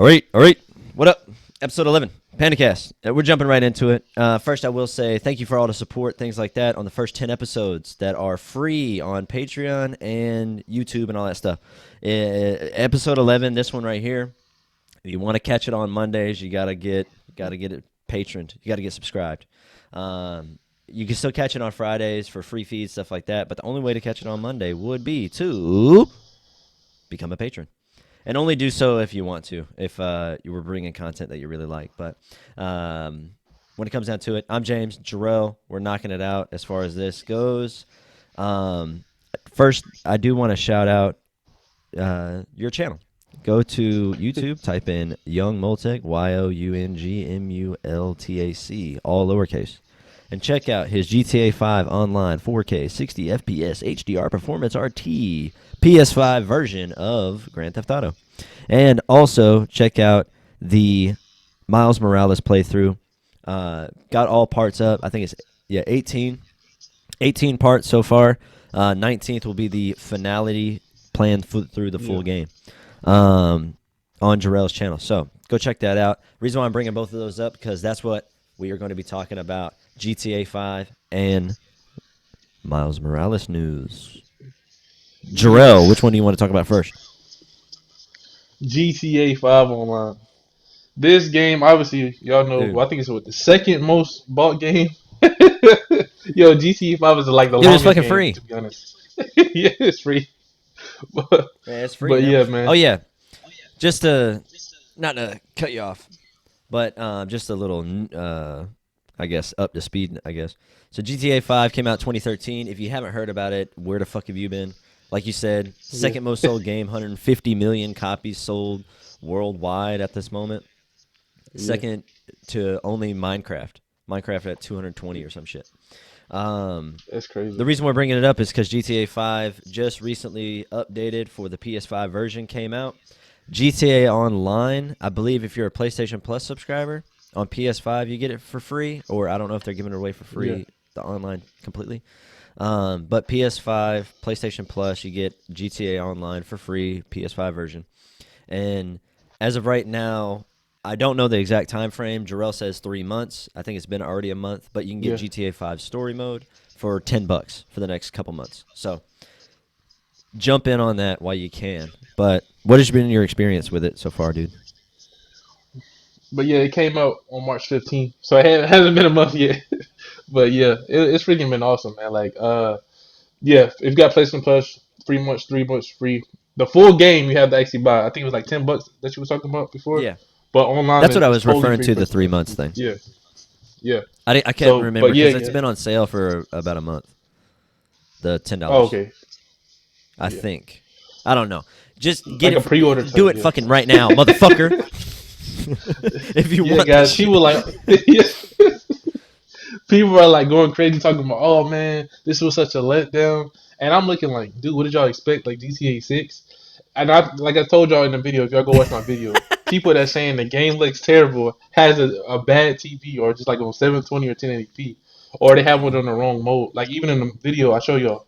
All right. What up? Episode 11, PandaCast. We're jumping right into it. First, I will say thank you for all the support, things like that, on the first 10 episodes that are free on Patreon and YouTube and all that stuff. Episode 11, this one right here. If you want to catch it on Mondays, you gotta get it patroned. You gotta get subscribed. You can still catch it on Fridays for free feeds, stuff like that. But the only way to catch it on Monday would be to become a patron. And only do so if you want to, if you were bringing content that you really like. But when it comes down to it, I'm James, Gerrel. We're knocking it out as far as this goes. First, I do want to shout out your channel. Go to YouTube, type in Young Multac, YOUNGMULTAC, all lowercase. And check out his GTA 5 online 4K 60 FPS HDR Performance RT PS5 version of Grand Theft Auto. And also check out the Miles Morales playthrough. Got all parts up. I think it's 18 parts so far. 19th will be the finality planned through the full game on Gerrel's channel. So go check that out. Reason why I'm bringing both of those up because that's what we are going to be talking about. GTA 5 and Miles Morales news. Gerrel, which one do you want to talk about first? GTA 5 online. This game, obviously, y'all know, I think it's the second most bought game. Yo, GTA 5 is like the longest fucking game, free. to be honest. Yeah, it's free. But, It's free. but now. yeah, man. Oh, yeah. Just to, not to cut you off, but just a little, I guess, up to speed, I guess. So GTA 5 came out 2013. If you haven't heard about it, where the fuck have you been? Like you said, second most sold game, 150 million copies sold worldwide at this moment. Second to only Minecraft. Minecraft at 220 or some shit. That's crazy. The reason we're bringing it up is because GTA 5 just recently updated for the PS5 version came out. GTA Online, I believe if you're a PlayStation Plus subscriber, on PS5 you get it for free, or I don't know if they're giving it away for free, the online completely. But PS5, PlayStation Plus, you get GTA Online for free, PS5 version. And as of right now, I don't know the exact time frame. Gerrel says 3 months. I think it's been already a month, but you can get GTA 5 story mode for $10 for the next couple months. So jump in on that while you can. But what has been your experience with it so far, dude? But yeah, it came out on March 15th, so it hasn't been a month yet. But yeah, it's freaking been awesome, man. Like, if you got PlayStation Plus, 3 months free. The full game you have to actually buy. I think it was like $10 that you were talking about before. Yeah. But online, that's what I was totally referring to, for the 3 months thing. Yeah. Yeah. I can't remember because it's been on sale for about a month. The $10. Oh, okay. I think. I don't know. Just get like it. Pre-order. Do it fucking right now, motherfucker. If you want, guys, people like people are like going crazy talking about, oh man, this was such a letdown, and I'm looking like, dude, what did y'all expect? Like GTA 6, and I told y'all in the video, if y'all go watch my video, people that saying the game looks terrible has a bad TV or just like on 720 or 1080p, or they have it on the wrong mode. Like even in the video I show y'all,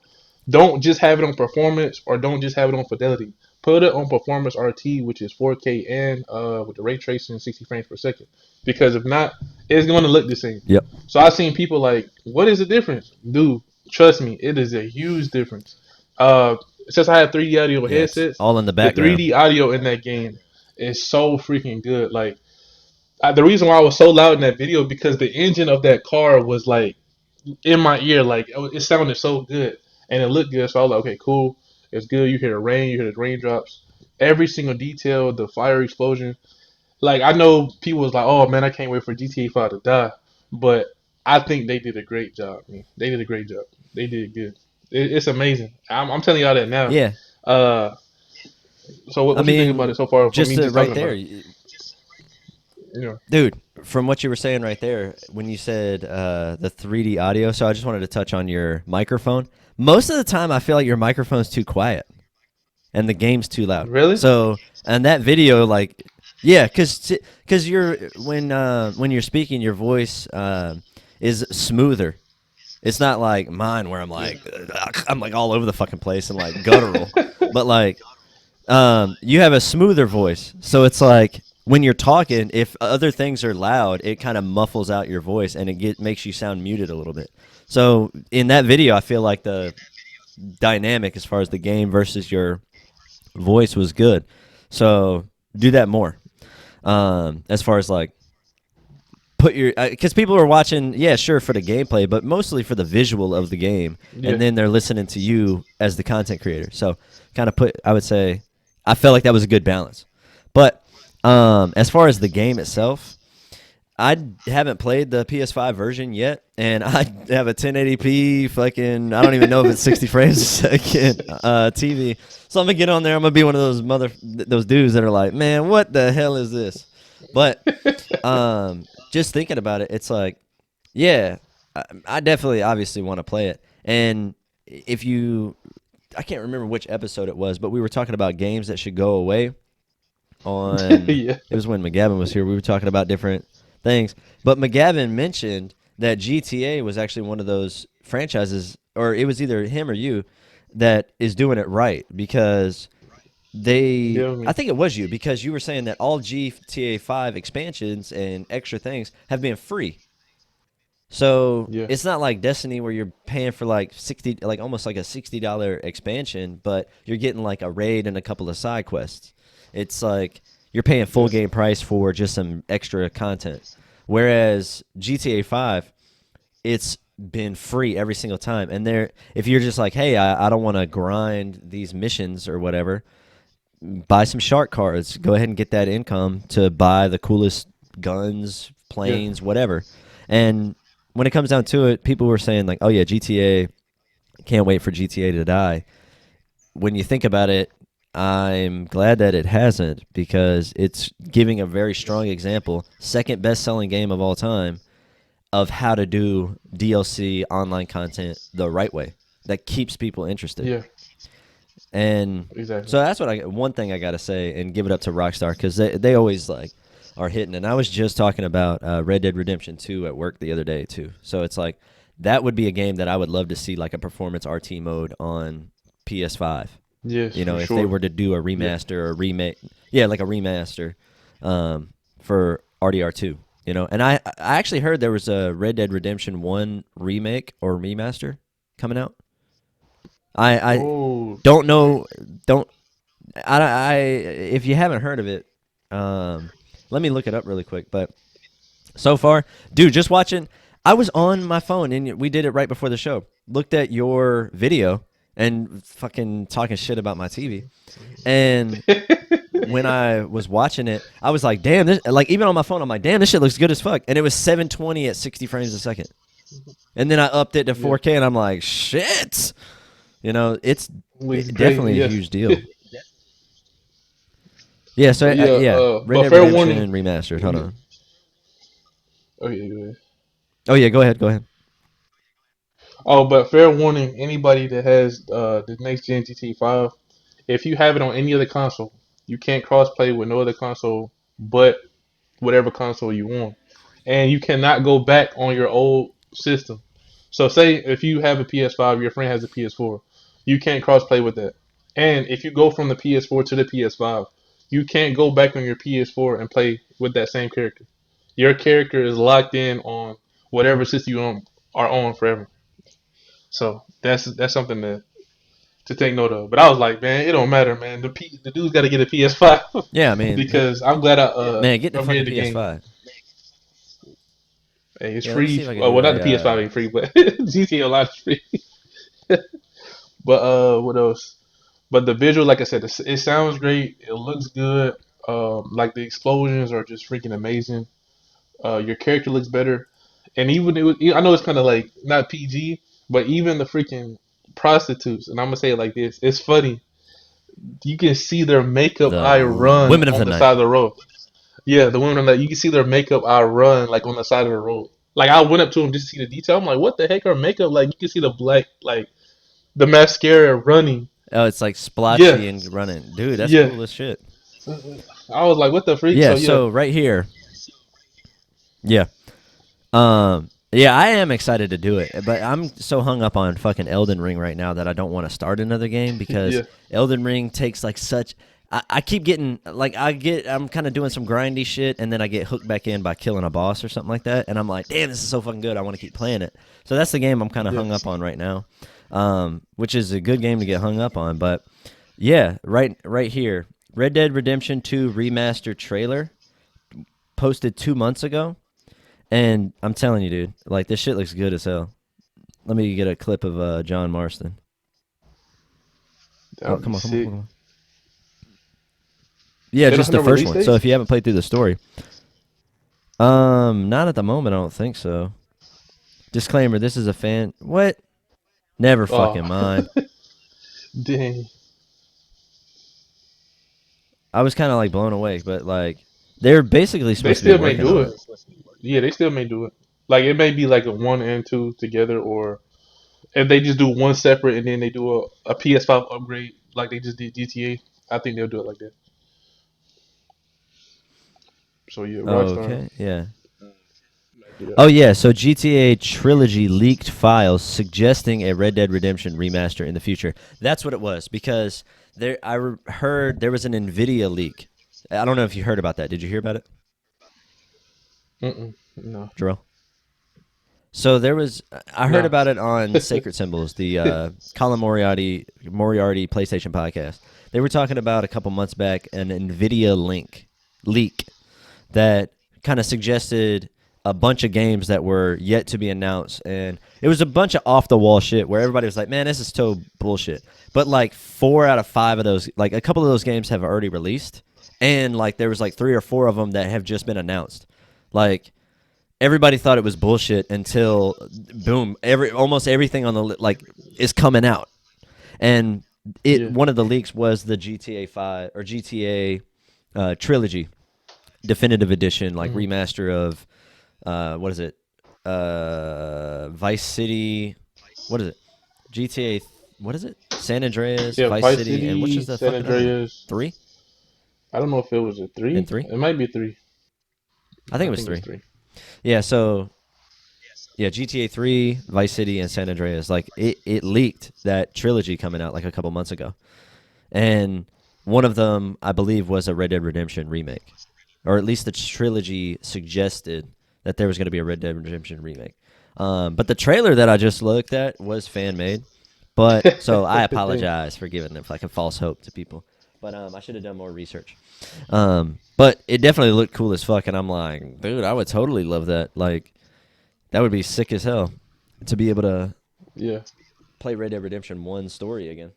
don't just have it on performance or don't just have it on fidelity. Put it on Performance RT, which is 4K and with the ray tracing 60 frames per second. Because if not, it's going to look the same. Yep. So I've seen people like, what is the difference? Dude, trust me, it is a huge difference. Since I have 3D audio headsets, all in the background. The 3D audio in that game is so freaking good. Like, the reason why I was so loud in that video because the engine of that car was like in my ear. Like, it sounded so good and it looked good. So I was like, okay, cool. It's good. You hear the rain. You hear the raindrops. Every single detail, the fire explosion. Like, I know people was like, oh, man, I can't wait for GTA 5 to die. But I think they did a great job, man. They did a great job. They did good. It's amazing. I'm telling y'all that now. Yeah. So what you think about it so far? Just right there. Yeah. Dude, from what you were saying right there, when you said the 3D audio, so I just wanted to touch on your microphone. Most of the time, I feel like your microphone's too quiet, and the game's too loud. Really? So, and that video, like, yeah, because you're when you're speaking, your voice is smoother. It's not like mine where I'm like all over the fucking place and like guttural, but like you have a smoother voice, so it's like when you're talking, if other things are loud, it kind of muffles out your voice and it makes you sound muted a little bit. So in that video, I feel like the dynamic as far as the game versus your voice was good. So do that more. As far as like put your, because people are watching, yeah, sure, for the gameplay, but mostly for the visual of the game, Yeah. and then they're listening to you as the content creator. So kind of I would say, I felt like that was a good balance. But as far as the game itself, I haven't played the PS5 version yet, and I have a 1080p fucking, I don't even know if it's 60 frames a second TV. So I'm gonna get on there. I'm gonna be one of those dudes that are like, man, what the hell is this? But just thinking about it, it's like, yeah, I definitely obviously want to play it. And if you, I can't remember which episode it was, but we were talking about games that should go away. Yeah. It was when McGavin was here. We were talking about different things, but McGavin mentioned that GTA was actually one of those franchises, or it was either him or you, that is doing it right because Yeah. I think it was you, because you were saying that all GTA 5 expansions and extra things have been free. So Yeah. it's not like Destiny where you're paying for like 60, like almost like a $60 expansion, but you're getting like a raid and a couple of side quests. It's like you're paying full game price for just some extra content. Whereas GTA 5, it's been free every single time. And if you're just like, hey, I don't want to grind these missions or whatever, buy some shark cards. Go ahead and get that income to buy the coolest guns, planes, whatever. And when it comes down to it, people were saying like, oh yeah, GTA, can't wait for GTA to die. When you think about it, I'm glad that it hasn't, because it's giving a very strong example, second best-selling game of all time, of how to do DLC online content the right way that keeps people interested. Yeah. And Exactly. so that's one thing I got to say, and give it up to Rockstar, because they always like are hitting. And I was just talking about Red Dead Redemption 2 at work the other day too. So it's like that would be a game that I would love to see, like a performance RT mode on PS5. Yes, You know, for if sure. they were to do a remaster or remake, like a remaster for RDR2. You know, and I actually heard there was a Red Dead Redemption 1 remake or remaster coming out. I Oh, don't know. If you haven't heard of it, let me look it up really quick. But so far, dude, just watching. I was on my phone, and we did it right before the show. Looked at your video and fucking talking shit about my TV. And when I was watching it, I was like, damn, this, like, even on my phone, I'm like, damn, this shit looks good as fuck. And it was 720 at 60 frames a second. And then I upped it to 4K, and I'm like, shit. You know, it's definitely a huge deal. Yeah, so Red but Dead fair Redemption warning. remastered. Hold on. Okay, go ahead. Oh yeah, go ahead. Oh, but fair warning, anybody that has the next gen GT 5, if you have it on any other console, you can't crossplay with no other console but whatever console you want. And you cannot go back on your old system. So say if you have a PS5, your friend has a PS4, you can't crossplay with that. And if you go from the PS4 to the PS5, you can't go back on your PS4 and play with that same character. Your character is locked in on whatever system are on forever. So that's something to take note of. But I was like, man, it don't matter, man. The dude's got to get a PS5 Yeah, I mean, because I'm glad I getting a fucking upgraded the game. PS5. Hey, it's Yeah, let me see free. if I can Well, do not the PS5 a. ain't free, but GTA Online is free. But what else? But the visual, like I said, it sounds great. It looks good. Like the explosions are just freaking amazing. Your character looks better, and even I know it's kind of like not PG, but even the freaking prostitutes, and I'm gonna say it like this: it's funny. You can see their makeup The eye run Women of on the the Night. side of the road. Yeah, the women that you can see their makeup eye run like on the side of the road. Like I went up to them just to see the detail. I'm like, what the heck are makeup? Like you can see the black, like the mascara running. Oh, it's like Yeah, splotchy and running. Dude, that's yeah. cool as shit. I was like, what the freak? Yeah, So yeah, so right here. Yeah. Yeah, I am excited to do it, but I'm so hung up on fucking Elden Ring right now that I don't want to start another game, because yeah, Elden Ring takes like such. I keep getting like I'm kind of doing some grindy shit, and then I get hooked back in by killing a boss or something like that, and I'm like, damn, this is so fucking good. I want to keep playing it. So that's the game I'm kind of Yeah. hung up on right now, which is a good game to get hung up on. But yeah, right here, Red Dead Redemption 2 remastered trailer posted 2 months ago, and I'm telling you, dude, like this shit looks good as hell. Let me get a clip of John Marston. That Oh, would come be on. sick. Yeah, They don't just have the no first release one. So dates? if you haven't played through the story, not at the moment. I don't think so. Disclaimer: this is a fan. What? Never fucking Oh, mind. dang. I was kind of like blown away, but like they're basically They supposed to be still may working do on it. it. Yeah, they still may do it. Like it may be like a 1 and 2 together, or if they just do one separate and then they do a PS5 upgrade like they just did GTA. I think they'll do it like that. So yeah, Oh, Rockstar okay. Yeah. might do that. Oh yeah. So GTA trilogy leaked files suggesting a Red Dead Redemption remaster in the future. That's what it was because heard there was an Nvidia leak. I don't know if you heard about that. Did you hear about it, No, Gerrel? So there was, I heard nah. about it on Sacred Symbols, the Colin Moriarty PlayStation podcast. They were talking about a couple months back an Nvidia leak that kind of suggested a bunch of games that were yet to be announced, and it was a bunch of off the wall shit where everybody was like, "Man, this is so bullshit." But like 4 out of 5 of those, like a couple of those games have already released, and like there was like 3 or 4 of them that have just been announced, like. Everybody thought it was bullshit until boom, almost everything on the like is coming out, and Yeah. one of the leaks was the GTA 5 or GTA trilogy definitive edition, like Mm. remaster of what is it, Vice City, what is it, GTA, what is it, San Andreas, Yeah, Vice Vice City, and what's City, just the San fucking other one? Andreas. 3 I don't know if it was a and three. 3. It might be a three. I think I it was think it's 3. three. Yeah, so yeah, GTA 3, Vice City, and San Andreas. Like it leaked that trilogy coming out like a couple months ago, and one of them I believe was a Red Dead Redemption remake, or at least the trilogy suggested that there was going to be a Red Dead Redemption remake. But the trailer that I just looked at was fan made, but so I Dang. apologize for giving them like a false hope to people. But I should have done more research. But it definitely looked cool as fuck, and I'm like, dude, I would totally love that. Like. That would be sick as hell to be able to Yeah. play Red Dead Redemption 1 story again.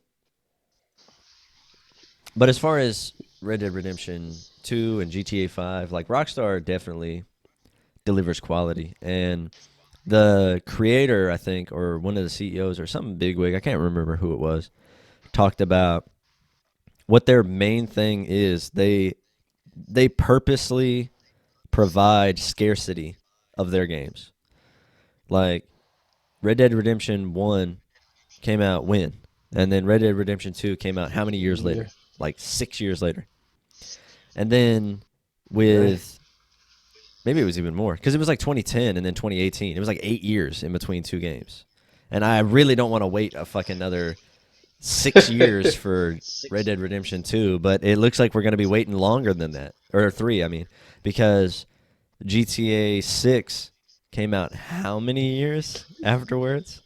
But as far as Red Dead Redemption 2 and GTA 5, like Rockstar definitely delivers quality. And the creator, I think, or one of the CEOs or something bigwig, I can't remember who it was, talked about what their main thing is. They purposely provide scarcity of their games. Like Red Dead Redemption 1 came out when? And then Red Dead Redemption 2 came out how many years Yeah. later? Like 6 years later. And then Dang. with maybe it was even more because it was like 2010 and then 2018. It was like 8 years in between 2 games. And I really don't want to wait a fucking another 6 years for Red Dead Redemption 2, but it looks like we're going to be waiting longer than that. Or 3, I mean, because GTA 6 came out how many years afterwards?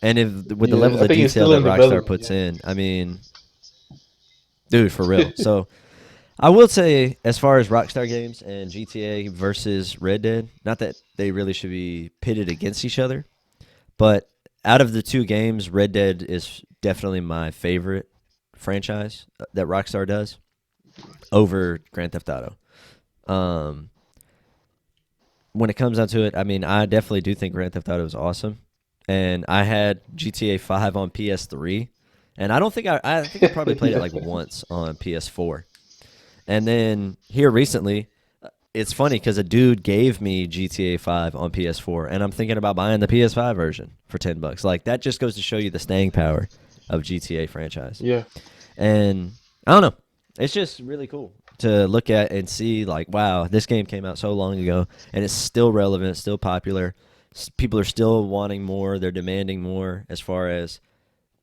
And if with the Yeah, level I of think it's detail still that in Rockstar development. puts Yeah. in, I mean, dude, for real. So I will say, as far as Rockstar games and GTA versus Red Dead, not that they really should be pitted against each other, but out of the 2 games, Red Dead is definitely my favorite franchise that Rockstar does over Grand Theft Auto. Um, when it comes down to it, I mean, I definitely do think Grand Theft Auto is awesome, and I had GTA 5 on PS3, and I think I probably played it Yeah. like once on PS4, and then here recently, it's funny because a dude gave me GTA 5 on PS4, and I'm thinking about buying the PS5 version for $10. Like that just goes to show you the staying power of GTA franchise. Yeah. And I don't know. It's just really cool to look at and see, like, wow, this game came out so long ago and it's still relevant, still popular. People are still wanting more. They're demanding more as far as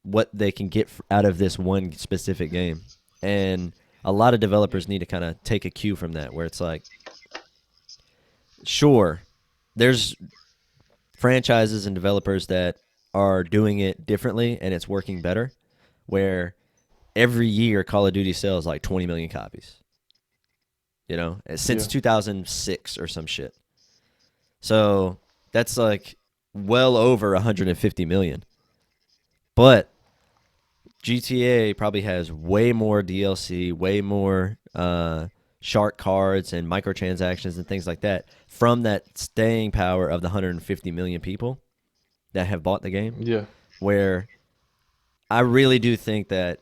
what they can get out of this one specific game. And a lot of developers need to kind of take a cue from that, where it's like, sure, there's franchises and developers that are doing it differently and it's working better, where every year Call of Duty sells like 20 million copies. Since 2006 or some shit. So that's like well over 150 million. But GTA probably has way more DLC, way more shark cards and microtransactions and things like that from that staying power of the 150 million people that have bought the game. Yeah. Where I really do think that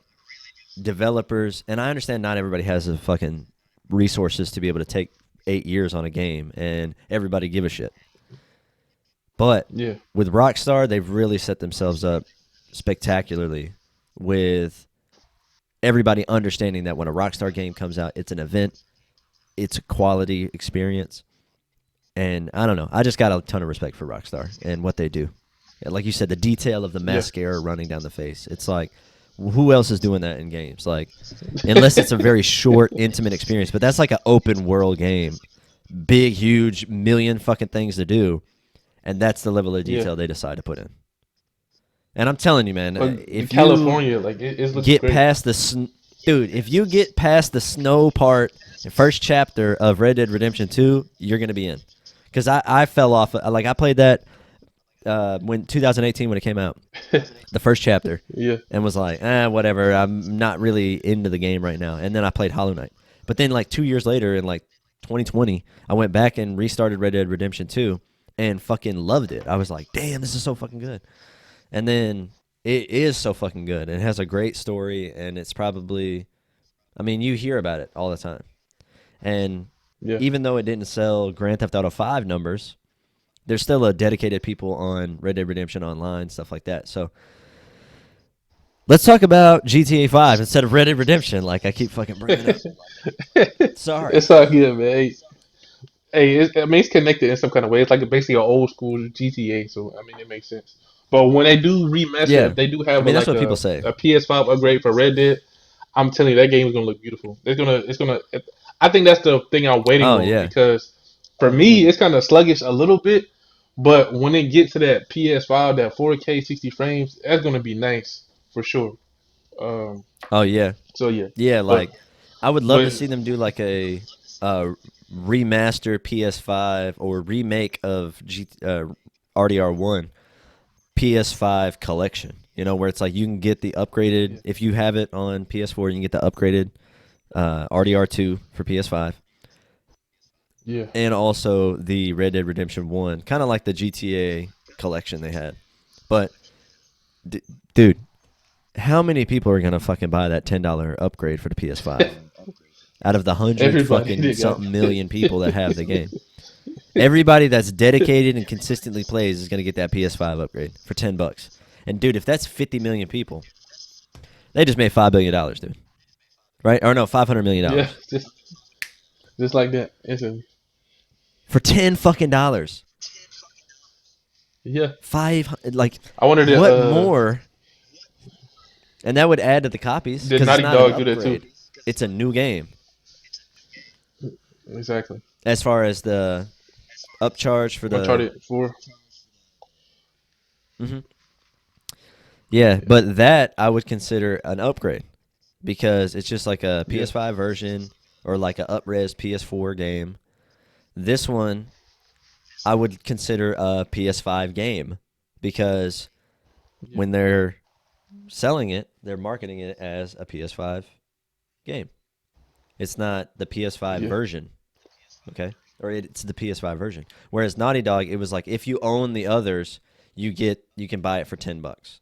developers, and I understand not everybody has the fucking resources to be able to take 8 years on a game and everybody give a shit. But with Rockstar, they've really set themselves up spectacularly with everybody understanding that when a Rockstar game comes out, it's an event, it's a quality experience. And I don't know, I just got a ton of respect for Rockstar and what they do. Like you said, the detail of the mascara running down the face. It's like, who else is doing that in games? Like, unless it's a very short, intimate experience. But that's like an open world game. Big, huge, million fucking things to do. And that's the level of detail they decide to put in. And I'm telling you, man, if California, like it looks get great. past dude, if you get past the snow part, the first chapter of Red Dead Redemption 2, you're gonna be in. Because I fell off. Like I played that when 2018 when it came out, the first chapter, and was like, whatever. I'm not really into the game right now. And then I played Hollow Knight. But then like 2 years later, in like 2020, I went back and restarted Red Dead Redemption 2. And fucking loved it. I was like, damn, this is so fucking good. And then it is so fucking good. It has a great story, and it's probably, I mean, you hear about it all the time. And even though it didn't sell Grand Theft Auto 5 numbers, there's still a dedicated people on Red Dead Redemption Online, stuff like that. So let's talk about GTA 5 instead of Red Dead Redemption, like I keep fucking bringing up. Sorry. It's all good, man. Hey, it's connected in some kind of way. It's like basically an old school GTA, so I mean it makes sense. But when they do remaster, if they do have that's what people say. A PS5 upgrade for Red Dead, I'm telling you that game is gonna look beautiful. It's gonna. I think that's the thing I'm waiting on because for me it's kind of sluggish a little bit, but when it gets to that PS5, that 4K 60 frames, that's gonna be nice for sure. So yeah, like I would love to see them do like a remaster PS5 or remake of RDR1 PS5 collection. Where it's like you can get the upgraded, if you have it on PS4, you can get the upgraded RDR2 for PS5. Yeah. And also the Red Dead Redemption 1, kind of like the GTA collection they had. But, dude, how many people are going to fucking buy that $10 upgrade for the PS5? Out of the 100 fucking something million people that have the game. Everybody that's dedicated and consistently plays is going to get that PS5 upgrade for $10. And, dude, if that's 50 million people, they just made $5 billion, dude. Right? Or no, $500 million. Yeah, just like that. Instantly. For $10 fucking dollars. Yeah. Like, I wondered what more? And that would add to the copies. Did Naughty Dog do that too? It's a new game. Exactly. As far as the upcharge for the Uncharted 4. Mm-hmm. Yeah, but that I would consider an upgrade because it's just like a PS5 version or like a up-res PS4 game. This one I would consider a PS5 game because when they're selling it, they're marketing it as a PS5 game. It's not the PS5 version, okay? Or it's the PS5 version. Whereas Naughty Dog, it was like if you own the others, you can buy it for $10.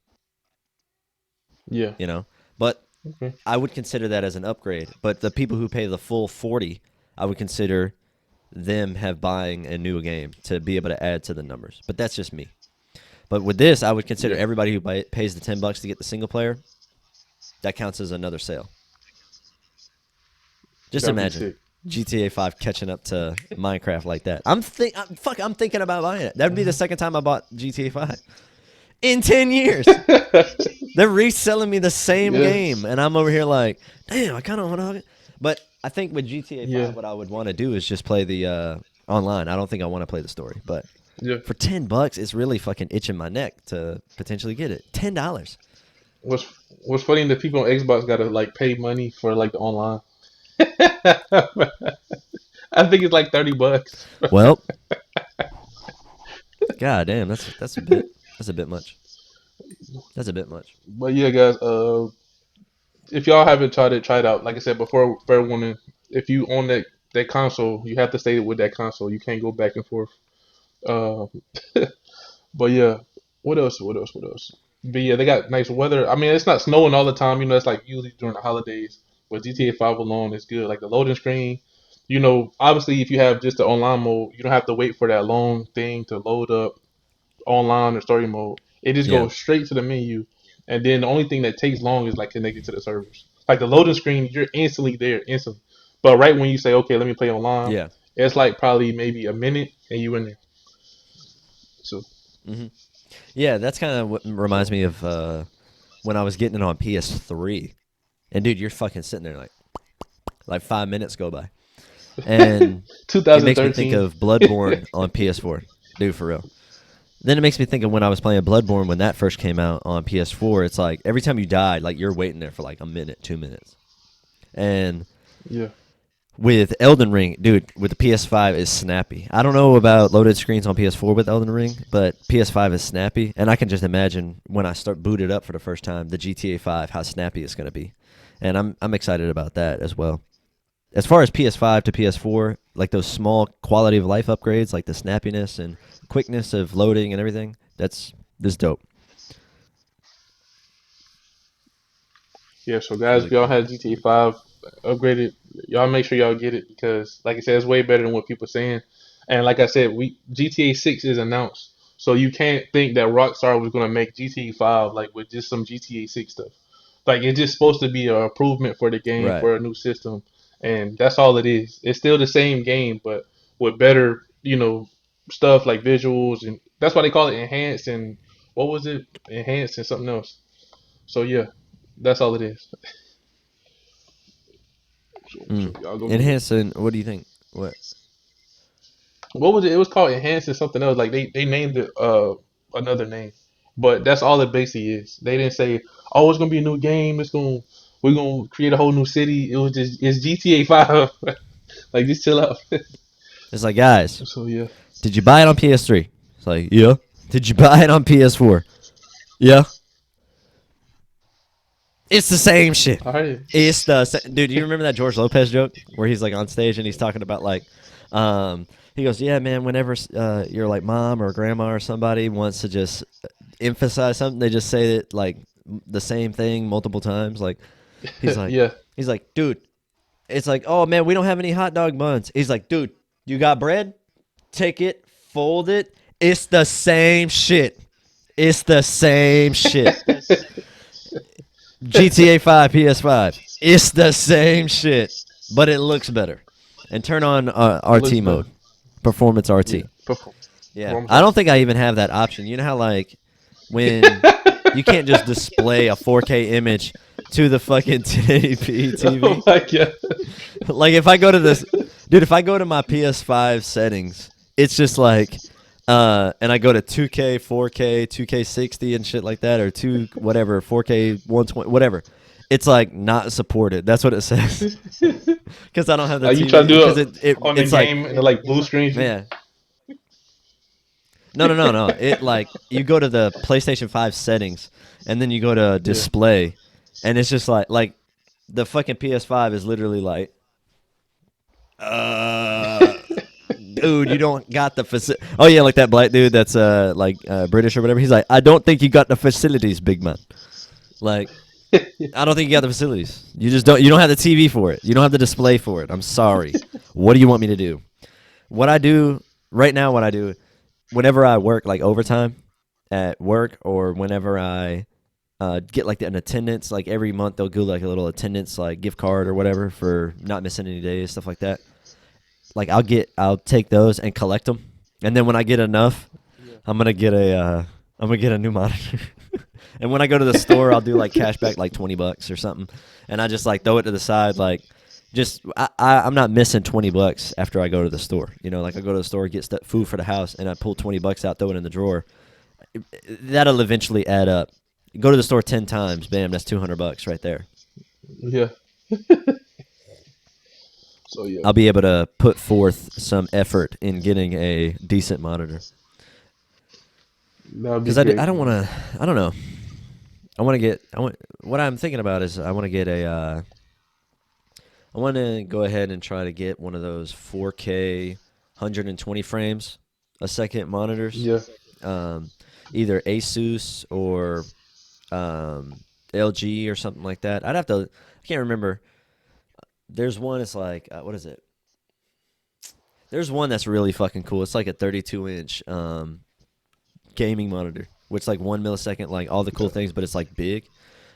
Yeah. But I would consider that as an upgrade. But the people who pay the full $40, I would consider them buying a new game to be able to add to the numbers. But that's just me. But with this, I would consider everybody who pays the $10 to get the single player, that counts as another sale. Just imagine GTA 5 catching up to Minecraft like that. I'm thinking about buying it. That would be the second time I bought GTA 5. in 10 years. They're reselling me the same game, and I'm over here like, damn, I kind of want to. But I think with GTA 5, what I would want to do is just play the online. I don't think I want to play the story, but for $10, it's really fucking itching my neck to potentially get it. $10. What's funny that people on Xbox gotta like pay money for like the online. I think it's like $30. Well, god damn, that's a bit much. That's a bit much. But yeah, guys, if y'all haven't tried it, try it out. Like I said before, fair warning: if you own that console, you have to stay with that console. You can't go back and forth. Uh, but yeah, what else? What else? What else? But yeah, they got nice weather. I mean, it's not snowing all the time. You know, it's like usually during the holidays. But GTA 5 alone is good. Like the loading screen. You know, obviously, if you have just the online mode, you don't have to wait for that long thing to load up online or story mode. It just Yeah. goes straight to the menu, and then the only thing that takes long is like connected to the servers. Like the loading screen, you're instantly there, instantly. But right when you say, okay, let me play online, Yeah. it's like probably maybe a minute, and you in there. So hmm Yeah, that's kind of what reminds me of when I was getting it on PS3. And dude, you're fucking sitting there like 5 minutes go by, and it makes me think 2013. of Bloodborne on PS4. Dude, for real. Then it makes me think of when I was playing Bloodborne when that first came out on PS4. It's like every time you died, like you're waiting there for like a minute, 2 minutes. And Yeah. with Elden Ring, dude, with the PS5 is snappy. I don't know about loaded screens on PS4 with Elden Ring, but PS5 is snappy, and I can just imagine when I start booted up for the first time, the GTA 5, how snappy it's going to be. And I'm excited about that as well. As far as PS5 to PS4, like those small quality of life upgrades, like the snappiness and quickness of loading and everything, this dope. Yeah. So It's guys, really if y'all cool. had GTA 5 upgraded, y'all make sure y'all get it because, like I said, it's way better than what people saying. And like I said, we GTA 6 is announced, so you can't think that Rockstar was gonna make GTA 5 like with just some GTA 6 stuff. Like it's just supposed to be an improvement for the game Right. for a new system, and that's all it is. It's still the same game, but with better, stuff like visuals, and that's why they call it enhanced. And what was it? Enhanced and something else. So yeah, that's all it is. So Mm. y'all go get it. Enhancing, what do you think? What? What was it? It was called enhanced and something else. Like they named it another name, but that's all it basically is. They didn't say, oh, it's gonna be a new game. We're gonna create a whole new city. It was just it's GTA 5. Like just chill out. It's like, guys, So yeah. did you buy it on PS3? It's like, yeah. Did you buy it on PS4? Yeah. It's the same shit. All right. It's dude. You remember that George Lopez joke where he's like on stage and he's talking about like, he goes, yeah, man. Whenever your like mom or grandma or somebody wants to just emphasize something, they just say it like the same thing multiple times. Like he's like, Yeah. dude. It's like, oh man, we don't have any hot dog buns. He's like, dude, you got bread? Take it, fold it. It's the same shit. It's the same shit. GTA 5, PS5. It's the same shit, but it looks better. And turn on It looks RT better. mode, Performance Yeah. RT. Yeah, I don't think I even have that option. You know how like when you can't just display a 4K image to the fucking 1080p Oh TV. my god. Like if I go to this, dude, if I go to my PS5 settings, it's just like, and I go to 2K, 4K, 2K60 and shit like that, or whatever, 4K 120, whatever. It's like not supported. That's what it says. Because I don't have the Like you try to TV. do Because it on the it's like, game and the like blue screen shit. man, no. It like you go to the PlayStation 5 settings, and then you go to Yeah. display, and it's just like the fucking PS5 is literally like, dude, you don't got the facility. Oh yeah, like that black dude that's British or whatever. He's like, I don't think you got the facilities, big man. Like, I don't think you got the facilities. You just don't. You don't have the TV for it. You don't have the display for it. I'm sorry. What do you want me to do? What I do right now, what I do, whenever I work like overtime at work, or whenever I get like an attendance, like every month they'll do like a little attendance like gift card or whatever for not missing any days, stuff like that. Like I'll take those and collect them, and then when I get enough, Yeah. I'm I'm gonna get a new monitor. And when I go to the store, I'll do like cash back like $20 or something, and I just like throw it to the side. Like, I'm not missing $20 after I go to the store. You know, like I go to the store, get food for the house, and I pull $20 out, throw it in the drawer. That'll eventually add up. Go to the store 10 times, bam, that's $200 right there. Yeah. So yeah, I'll be able to put forth some effort in getting a decent monitor. Because I don't want to. I don't know. What I'm thinking about is I want to get a. I want to go ahead and try to get one of those 4K 120 frames a second monitors. Yeah. Either Asus or LG or something like that. I'd have to. I can't remember. There's one. It's like what is it? There's one that's really fucking cool. It's like a 32-inch gaming monitor, which like 1 millisecond, like all the cool things, but it's like big.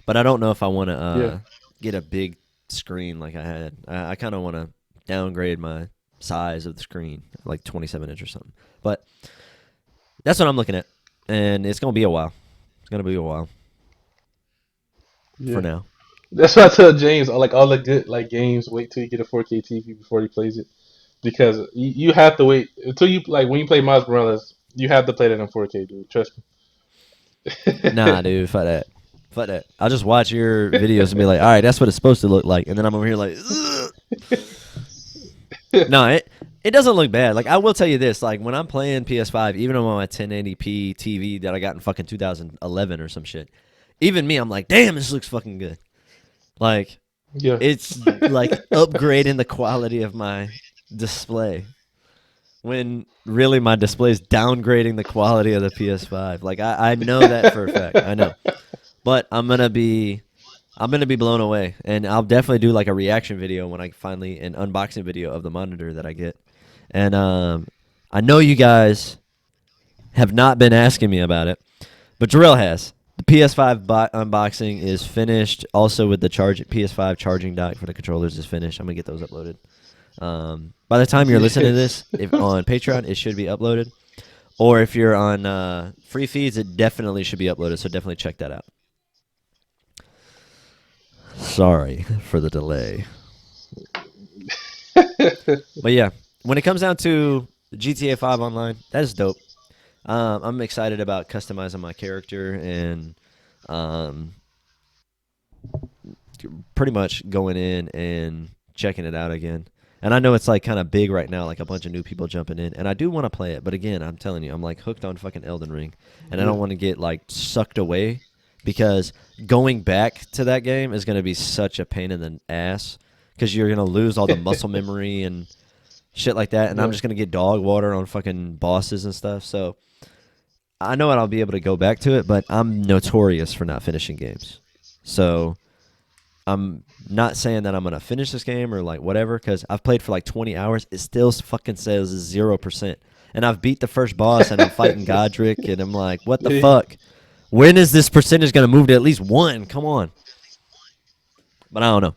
But I don't know if I want to get a big screen like I had. I kind of want to downgrade my size of the screen, like 27-inch or something. But that's what I'm looking at, and it's gonna be a while. It's gonna be a while for now. That's what I tell James. Like all the good like games, wait till you get a 4K TV before he plays it, because you have to wait until you like when you play Miles Morales. You have to play that in 4K, dude. Trust me. Nah, dude, fuck that. Fuck that. I'll just watch your videos and be like, all right, that's what it's supposed to look like, and then I'm over here like, no, it doesn't look bad. Like I will tell you this, like when I'm playing PS5, even on my 1080p TV that I got in fucking 2011 or some shit, even me, I'm like, damn, this looks fucking good. Like, it's like upgrading the quality of my display. When really my display is downgrading the quality of the PS5. Like I know that for a fact. I know. But I'm gonna be blown away. And I'll definitely do like a reaction video when I finally an unboxing video of the monitor that I get. And I know you guys have not been asking me about it, but Gerrel has. The PS5 unboxing is finished. Also with the PS5 charging dock for the controllers is finished. I'm going to get those uploaded. By the time you're listening to this, if on Patreon, it should be uploaded. Or if you're on free feeds, it definitely should be uploaded. So definitely check that out. Sorry for the delay. But yeah, when it comes down to GTA 5 Online, that is dope. I'm excited about customizing my character and pretty much going in and checking it out again. And I know it's like kind of big right now, like a bunch of new people jumping in. And I do want to play it. But again, I'm telling you, I'm like hooked on fucking Elden Ring. And I don't want to get like sucked away because going back to that game is going to be such a pain in the ass because you're going to lose all the muscle memory and shit like that. And I'm just going to get dog water on fucking bosses and stuff. So I know I'll be able to go back to it, but I'm notorious for not finishing games. So I'm not saying that I'm going to finish this game or like whatever, because I've played for like 20 hours. It still fucking says 0%. And I've beat the first boss and I'm fighting Godric and I'm like, what the fuck? When is this percentage going to move to at least 1? Come on. But I don't know.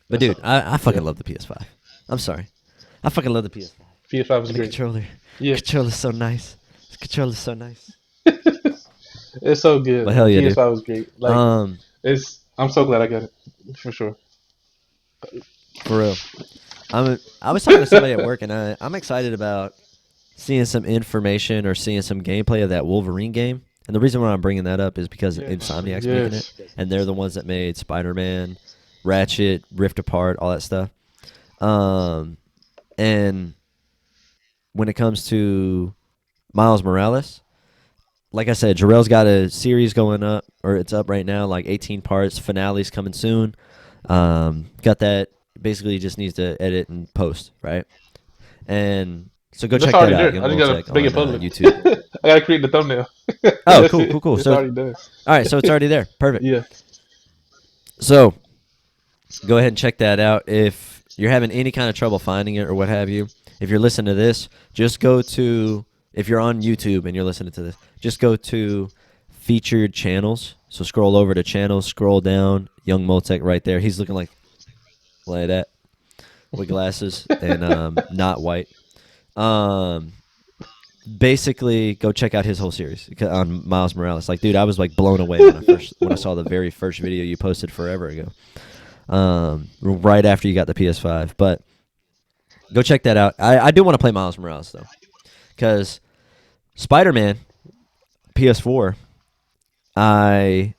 But dude, I fucking love the PS5. I'm sorry. I fucking love the PS5. PS5 is great. Controller. Yeah. Controller's so nice. The controller's so nice. It's so good. But hell yeah, PS5 dude. was great. Like, I'm so glad I got it. For sure. For real. I was talking to somebody at work, and I'm excited about seeing some information or seeing some gameplay of that Wolverine game. And the reason why I'm bringing that up is because Insomniac's making it, and they're the ones that made Spider-Man, Ratchet, Rift Apart, all that stuff. And when it comes to Miles Morales, like I said, Gerrel's got a series going up, or it's up right now, like 18 parts. Finale's coming soon. Got that. Basically, just needs to edit and post, right? And so go check that out. I just gotta make it public. YouTube. I gotta create the thumbnail. Oh, cool. It's So already done. All right, so it's already there. Perfect. Yeah. So go ahead and check that out. If you're having any kind of trouble finding it or what have you, if you're listening to this, just go to, if you're on YouTube and you're listening to this, just go to featured channels. So scroll over to channels, scroll down, Young Moltec right there. He's looking like that with glasses and not white. basically go check out his whole series on Miles Morales. Like, dude, I was like blown away when I saw the very first video you posted forever ago. Right after you got the PS5, but go check that out. I do want to play Miles Morales though, because Spider-Man PS4. Did I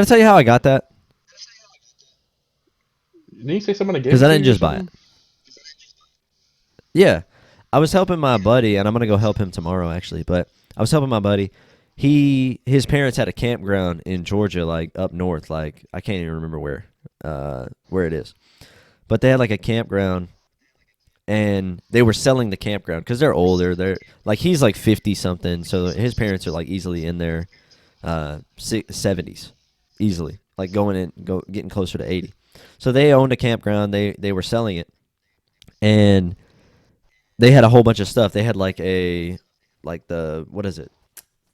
tell you how I got that? Didn't you say someone gave Because it I to didn't you or just buy it. something? Yeah, I was helping my buddy, and I'm gonna go help him tomorrow actually. But I was helping my buddy. His parents had a campground in Georgia, like up north. Like I can't even remember where it is, but they had like a campground, and they were selling the campground because they're older. They're like he's like 50 something, so his parents are like easily in their 70s, easily, like getting closer to 80. So they owned a campground. They were selling it, and they had a whole bunch of stuff. They had like the what is it?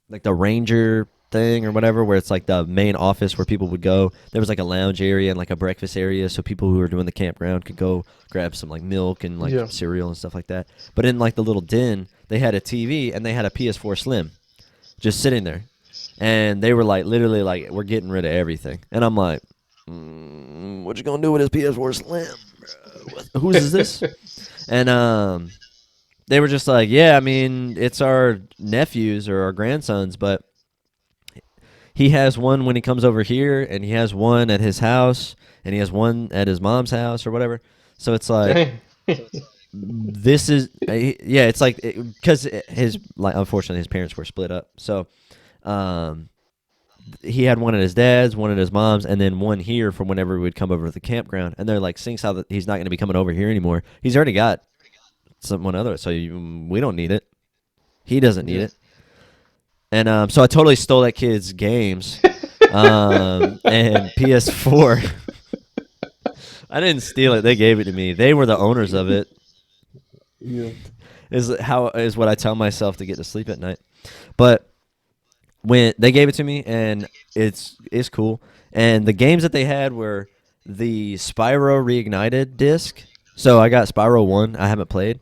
Like the ranger thing or whatever, where it's like the main office where people would go. There was like a lounge area and like a breakfast area, so people who were doing the campground could go grab some like milk and like Yeah. cereal and stuff like that. But in like the little den, they had a TV and they had a PS4 Slim just sitting there, and they were like literally like, we're getting rid of everything. And I'm like, what you gonna do with this PS4 Slim? Whose is this? And they were just like, yeah, I mean, it's our nephews or our grandsons, but he has one when he comes over here, and he has one at his house, and he has one at his mom's house or whatever. So it's like, Dang. this is, yeah, it's like, because unfortunately, his parents were split up. So um, he had one at his dad's, one at his mom's, and then one here for whenever we would come over to the campground. And they're like, since how he's not going to be coming over here anymore, he's already got someone other, so we don't need it. He doesn't need Yeah. it. And so I totally stole that kid's games and PS4. I didn't steal it. They gave it to me. They were the owners of it. Yeah. Is what I tell myself to get to sleep at night. But when they gave it to me, and it's cool. And the games that they had were the Spyro Reignited disc. So I got Spyro 1. I haven't played.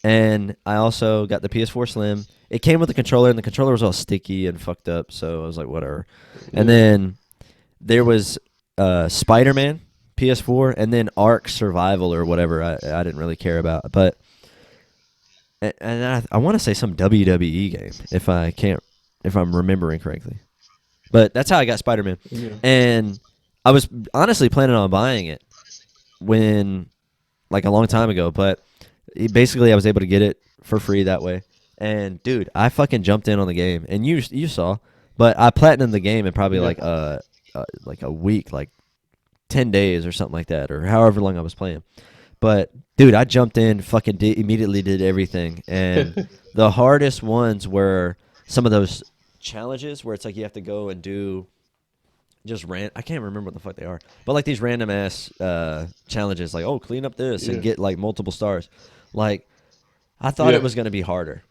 And I also got the PS4 Slim. It came with the controller, and the controller was all sticky and fucked up, so I was like, whatever. And then there was Spider-Man, PS4, and then Ark Survival or whatever I didn't really care about. But and I want to say some WWE game, if I'm remembering correctly. But that's how I got Spider-Man. Yeah. And I was honestly planning on buying it like a long time ago, but basically I was able to get it for free that way. And dude, I fucking jumped in on the game, and you saw, but I platinumed the game in probably like a week, like 10 days or something like that, or however long I was playing. But dude, I jumped in, fucking immediately did everything, and the hardest ones were some of those challenges where it's like you have to go and do just I can't remember what the fuck they are, but like these random ass challenges, like, oh, clean up this and get like multiple stars. Like, I thought it was going to be harder.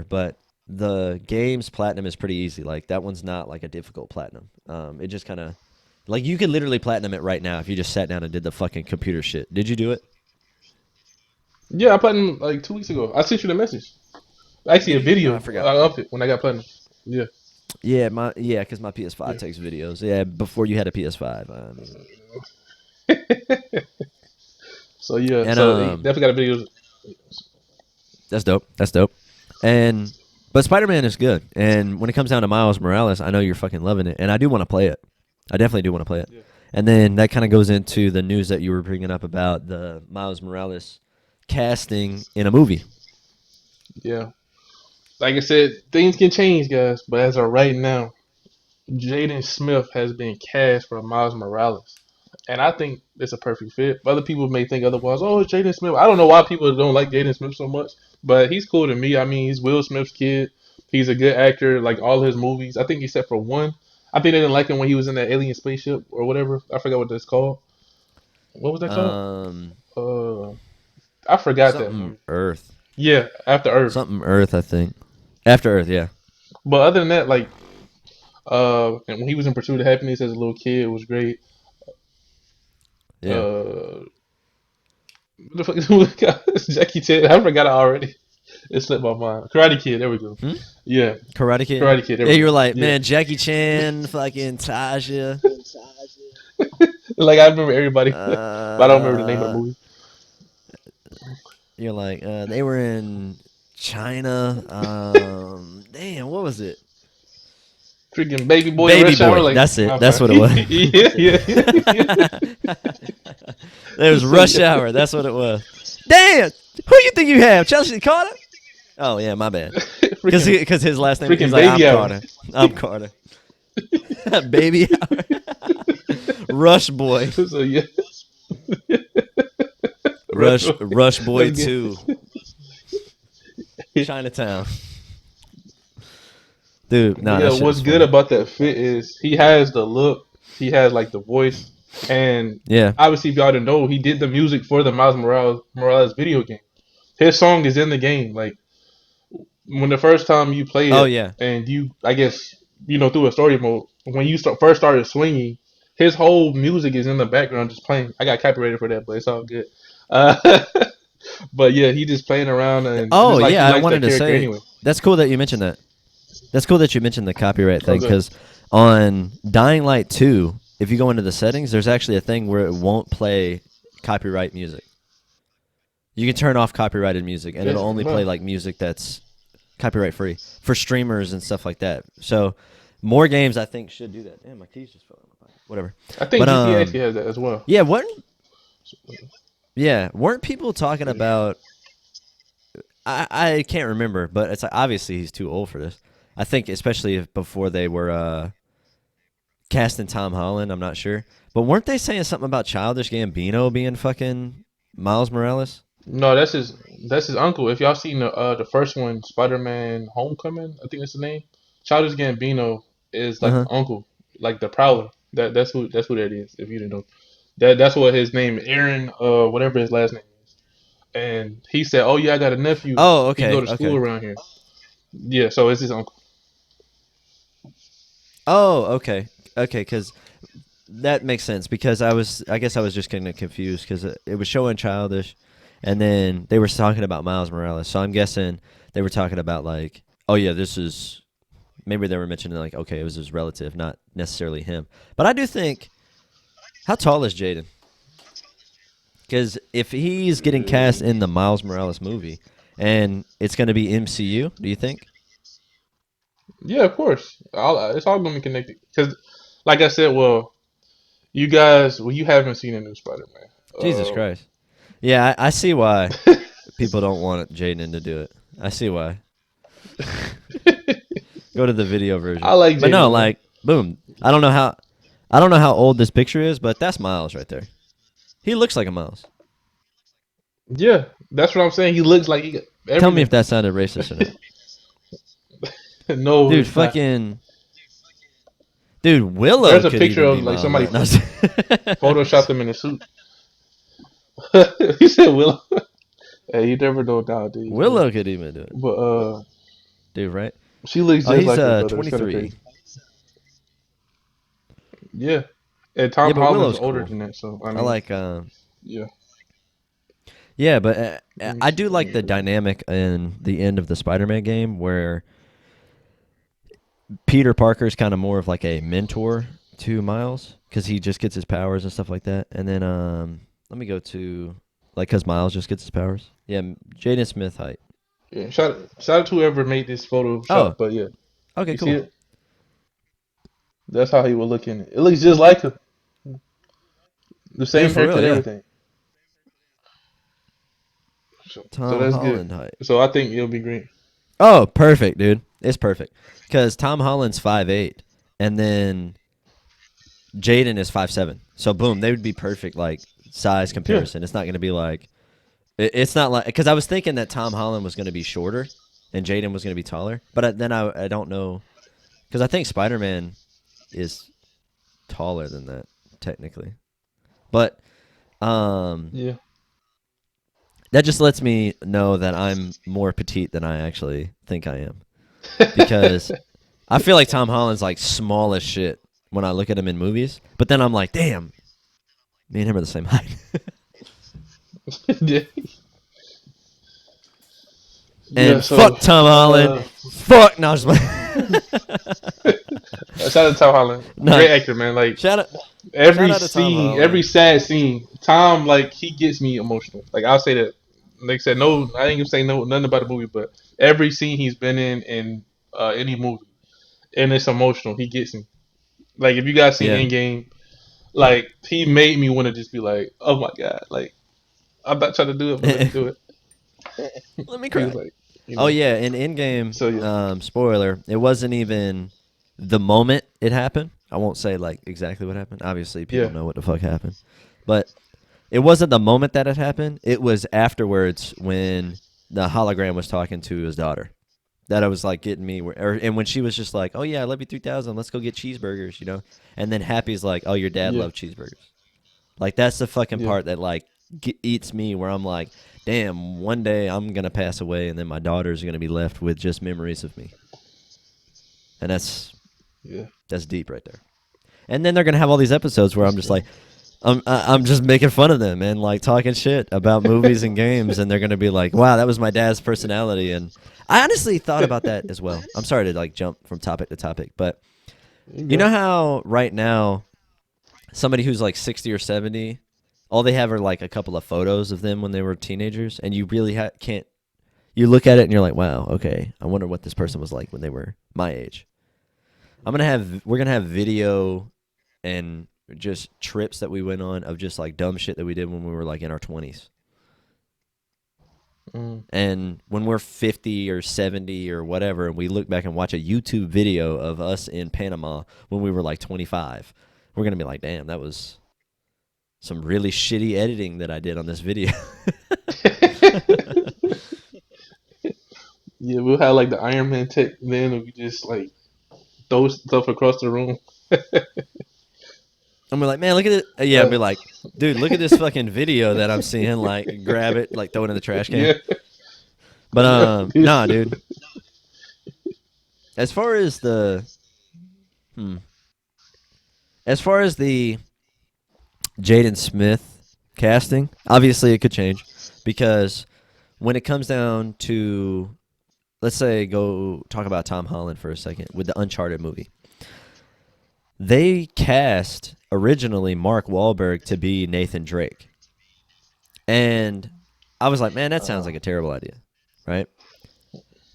But the game's platinum is pretty easy. Like, that one's not like a difficult platinum. It just kind of, like, you could literally platinum it right now if you just sat down and did the fucking computer shit. Did you do it? Yeah, I put in like 2 weeks ago. I sent you the message. Actually, a Did you? Oh, video I forgot. of it when I got platinum. Yeah. Yeah, because my PS5 Yeah. takes videos. Yeah, before you had a PS5. So yeah, And so he definitely got a video. That's dope. But Spider-Man is good. And when it comes down to Miles Morales, I know you're fucking loving it, and I do want to play it. I definitely do want to play it. Yeah. And then that kind of goes into the news that you were bringing up about the Miles Morales casting in a movie. Yeah. Like I said, things can change, guys, but as of right now, Jaden Smith has been cast for Miles Morales. And I think it's a perfect fit. Other people may think otherwise. Oh, it's Jaden Smith. I don't know why people don't like Jaden Smith so much, but he's cool to me. I mean, he's Will Smith's kid. He's a good actor, like all his movies. I think except for one. I think they didn't like him when he was in that alien spaceship or whatever. I forgot what that's called. What was that called? Um, I forgot that something movie. Earth. Yeah, After Earth. Something Earth, I think. After Earth, yeah. But other than that, like, and when he was in Pursuit of Happiness as a little kid, it was great. Yeah. What the fuck is Jackie Chan? I forgot it already. It slipped my mind. Karate Kid. There we go. Hmm? Yeah, Karate Kid. Karate Kid. There Yeah, we you were go. like, Yeah. man, Jackie Chan, fucking Tasha. Like I remember everybody, but I don't remember the name of the Uh, movie. you're like, they were in China. Damn, what was it? Freaking Baby Boy Baby Rush Hour. Boy. Like That's it. my That's bad. what it was. Yeah. There's So Rush yeah, Hour. That's what it was. Damn, who you think you have? Chelsea Carter? Oh yeah, my bad. Because freaking his last name, he's freaking like, I'm Baby Hour. Carter. I'm Carter. Baby Hour. Rush Boy. So yeah, Rush Boy That's 2. good. Chinatown. Dude, But nah, yeah, that shit what's was good funny. about that fit is he has the look, he has like the voice, and Yeah. obviously, if y'all didn't know, he did the music for the Miles Morales video game. His song is in the game. Like when the first time you play Oh it, yeah. and you, I guess, through a story mode, when you first started swinging, his whole music is in the background just playing. I got copyrighted for that, but it's all good. Uh, but yeah, he just playing around, and Oh it's like he yeah, I likes wanted that to character say anyway. that's cool that you mentioned that. That's cool that you mentioned the copyright thing Okay. because on Dying Light 2, if you go into the settings, there's actually a thing where it won't play copyright music. You can turn off copyrighted music, and Yes, it'll only play no. like music that's copyright free for streamers and stuff like that. So more games, I think, should do that. Damn, my keys just fell out of my pocket. Whatever. I think But GTA actually has that as well. yeah, weren't people talking about? I can't remember, but it's like obviously he's too old for this. I think especially before they were casting Tom Holland, I'm not sure. But weren't they saying something about Childish Gambino being fucking Miles Morales? No, that's his uncle. If y'all seen the first one, Spider-Man: Homecoming, I think that's the name. Childish Gambino is Uh like the huh. uncle, like the Prowler. That's who that is. If you didn't know, that's what his name, Aaron, whatever his last name is. And he said, "Oh yeah, I got a nephew. Oh, He go okay, to school okay. around here." Yeah, so it's his uncle. Oh, okay, okay. Because that makes sense. Because I guess I was just getting confused because it was showing Childish, and then they were talking about Miles Morales. So I'm guessing they were talking about like, oh yeah, this is maybe they were mentioning like, okay, it was his relative, not necessarily him. But I do think, how tall is Jaden? Because if he's getting cast in the Miles Morales movie, and it's going to be MCU, do you think? Yeah, of course. It's all gonna be connected. Cause, like I said, well, you guys, you haven't seen a new Spider-Man. Jesus Christ. Yeah, I see why people don't want Jaden to do it. I see why. Go to the video I version. like But no, Jaden, man. like, boom. I don't know how old this picture is, but that's Miles right there. He looks like a Miles. Yeah, that's what I'm saying. He looks like he got Tell me if everything. that sounded racist or not. No, Dude, it's not. fucking dude, Willow There's a could picture even of be like Miles somebody Morales. No, photoshopped him in a suit. He said Willow. Hey, you never know nowadays, man. Willow could even do it. But Dude, right? she looks Oh, just he's like her brother. It's kind of 23. crazy. Yeah, and Yeah, Tom but Holland's Willow's older cool. than that, so I I mean, like yeah. yeah, but Let me I do like see. the dynamic in the end of the Spider-Man game where Peter Parker's kind of more of like a mentor to Miles because he just gets his powers and stuff like that. And then let me go to like because Miles just gets his powers. Yeah, Jaden Smith height. Yeah, shout out to whoever made this Photoshop. Oh, But yeah, okay, you see cool. it? That's how he would look in it. It looks just like him. The Dude, same for real, haircut, yeah. everything. So Tom that's good. Holland height. So I think it'll be great. Oh, perfect, dude. It's perfect because Tom Holland's 5'8", and then Jaden is 5'7". So boom, they would be perfect like size Yeah. comparison. It's not going to be like it's not like because I was thinking that Tom Holland was going to be shorter and Jaden was going to be taller, but then I don't know because I think Spider Man is taller than that technically, but um Yeah. that just lets me know that I'm more petite than I actually think I am because I feel like Tom Holland's like small as shit when I look at him in movies, but then I'm like, damn, me and him are the same height. Yeah. Yeah. And So fuck Tom Holland. Fuck. No, I was just shout out to Tom Holland, no. great actor, man. Like Shout out. Shout every out to Tom scene, every Holland. sad scene, Tom like he gets me emotional. Like I'll say that. Like I said, no, I ain't gonna say no nothing about the movie, but every scene he's been in any movie, and it's emotional. He gets me. Like if you guys seen Yeah. Endgame, like he made me want to just be like, oh my god, like I'm not trying to do it, but let me do it. Let me He was cry. like, you Oh know. yeah, in Endgame, So yeah, spoiler, it wasn't even the moment it happened. I won't say like exactly what happened. Obviously, people yeah, know what the fuck happened, but it wasn't the moment that it happened. It was afterwards when the hologram was talking to his daughter. That I was like getting me, and when she was just like, "Oh yeah, I love you 3000. Let's go get cheeseburgers," and then Happy's like, "Oh, your dad yeah, loved cheeseburgers." Like that's the fucking yeah, part that like eats me, where I'm like, "Damn, one day I'm gonna pass away, and then my daughters are gonna be left with just memories of me," and yeah. that's deep right there. And then they're gonna have all these episodes where I'm just Yeah. like, I'm just making fun of them and like talking shit about movies and games, and they're gonna be like, "Wow, that was my dad's personality." And I honestly thought about that as well. I'm sorry to like jump from topic to topic, but You you know good. how right now somebody who's like 60 or 70, all they have are like a couple of photos of them when they were teenagers, and you really can't. You look at it and you're like, "Wow, okay, I wonder what this person was like when they were my age." We're gonna have video and just trips that we went on of just like dumb shit that we did when we were like in our 20s. Mm. And when we're 50 or 70 or whatever, and we look back and watch a YouTube video of us in Panama when we were like 25, we're going to be like, damn, that was some really shitty editing that I did on this video. Yeah, we'll have like the Iron Man tech then, and we just like throw stuff across the room. And we're like, man, look at it. Yeah, I'll Uh, be like, dude, look at this fucking video that I'm seeing. Like, grab it, like, throw it in the trash can. yeah, But, this, nah, dude. As far as the, hmm, as far as the Jayden Smith casting, obviously it could change because when it comes down to, let's say, go talk about Tom Holland for a second with the Uncharted movie. They cast originally Mark Wahlberg to be Nathan Drake. And I was like, man, that sounds like a terrible idea, right?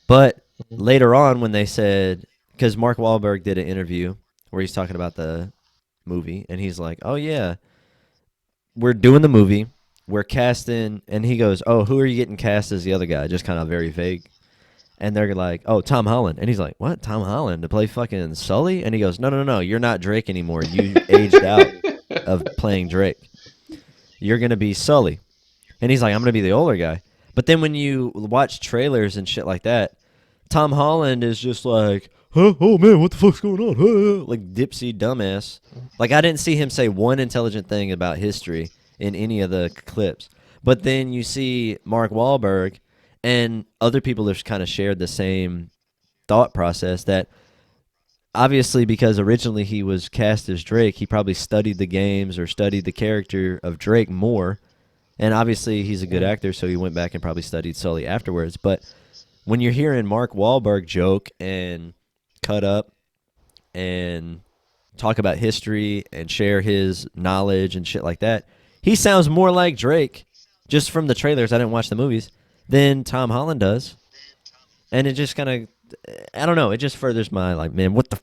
But later on, when they said, because Mark Wahlberg did an interview where he's talking about the movie, and he's like, oh, yeah, we're doing the movie. We're casting, and he goes, oh, who are you getting cast as the other guy? Just kind of very vague. And they're like, oh, Tom Holland. And he's like, what? Tom Holland to play fucking Sully? And he goes, no, no, no, no. You're not Drake anymore. You aged out of playing Drake. You're going to be Sully. And he's like, I'm going to be the older guy. But then when you watch trailers and shit like that, Tom Holland is just like, huh? Oh, man, what the fuck's going on? Huh? Like dipsy dumbass. Like I didn't see him say one intelligent thing about history in any of the clips. But then you see Mark Wahlberg and other people have kind of shared the same thought process that obviously because originally he was cast as Drake, he probably studied the games or studied the character of Drake more. And obviously he's a good actor, so he went back and probably studied Sully afterwards. But when you're hearing Mark Wahlberg joke and cut up and talk about history and share his knowledge and shit like that, he sounds more like Drake just from the trailers. I didn't watch the movies than Tom Holland does. And it just kind of, I don't know, it just furthers my, like, man, what the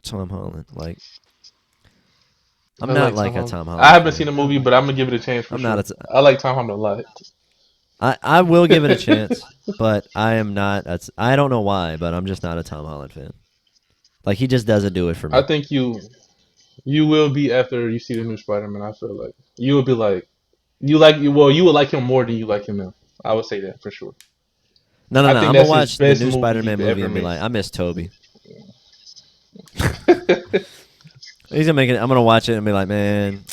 Tom Holland? Like, I'm I not like Tom like a Holland. Tom I Holland haven't seen fan. the movie, but I'm gonna give it a chance for I'm not sure. a, t- I like Tom Holland a lot. I will give it a chance, but I am not, I don't know why, but I'm just not a Tom Holland fan. Like, he just doesn't do it for I me. think you will be after you see the new Spider-Man. I feel like you will be like you will like him more than you like him now. I would say that for sure. No, no, I no. think I'm going to that's his watch the best new movie Spider-Man he's movie ever and be made. like, I miss Toby. He's gonna make it. I'm gonna watch it and be like, man,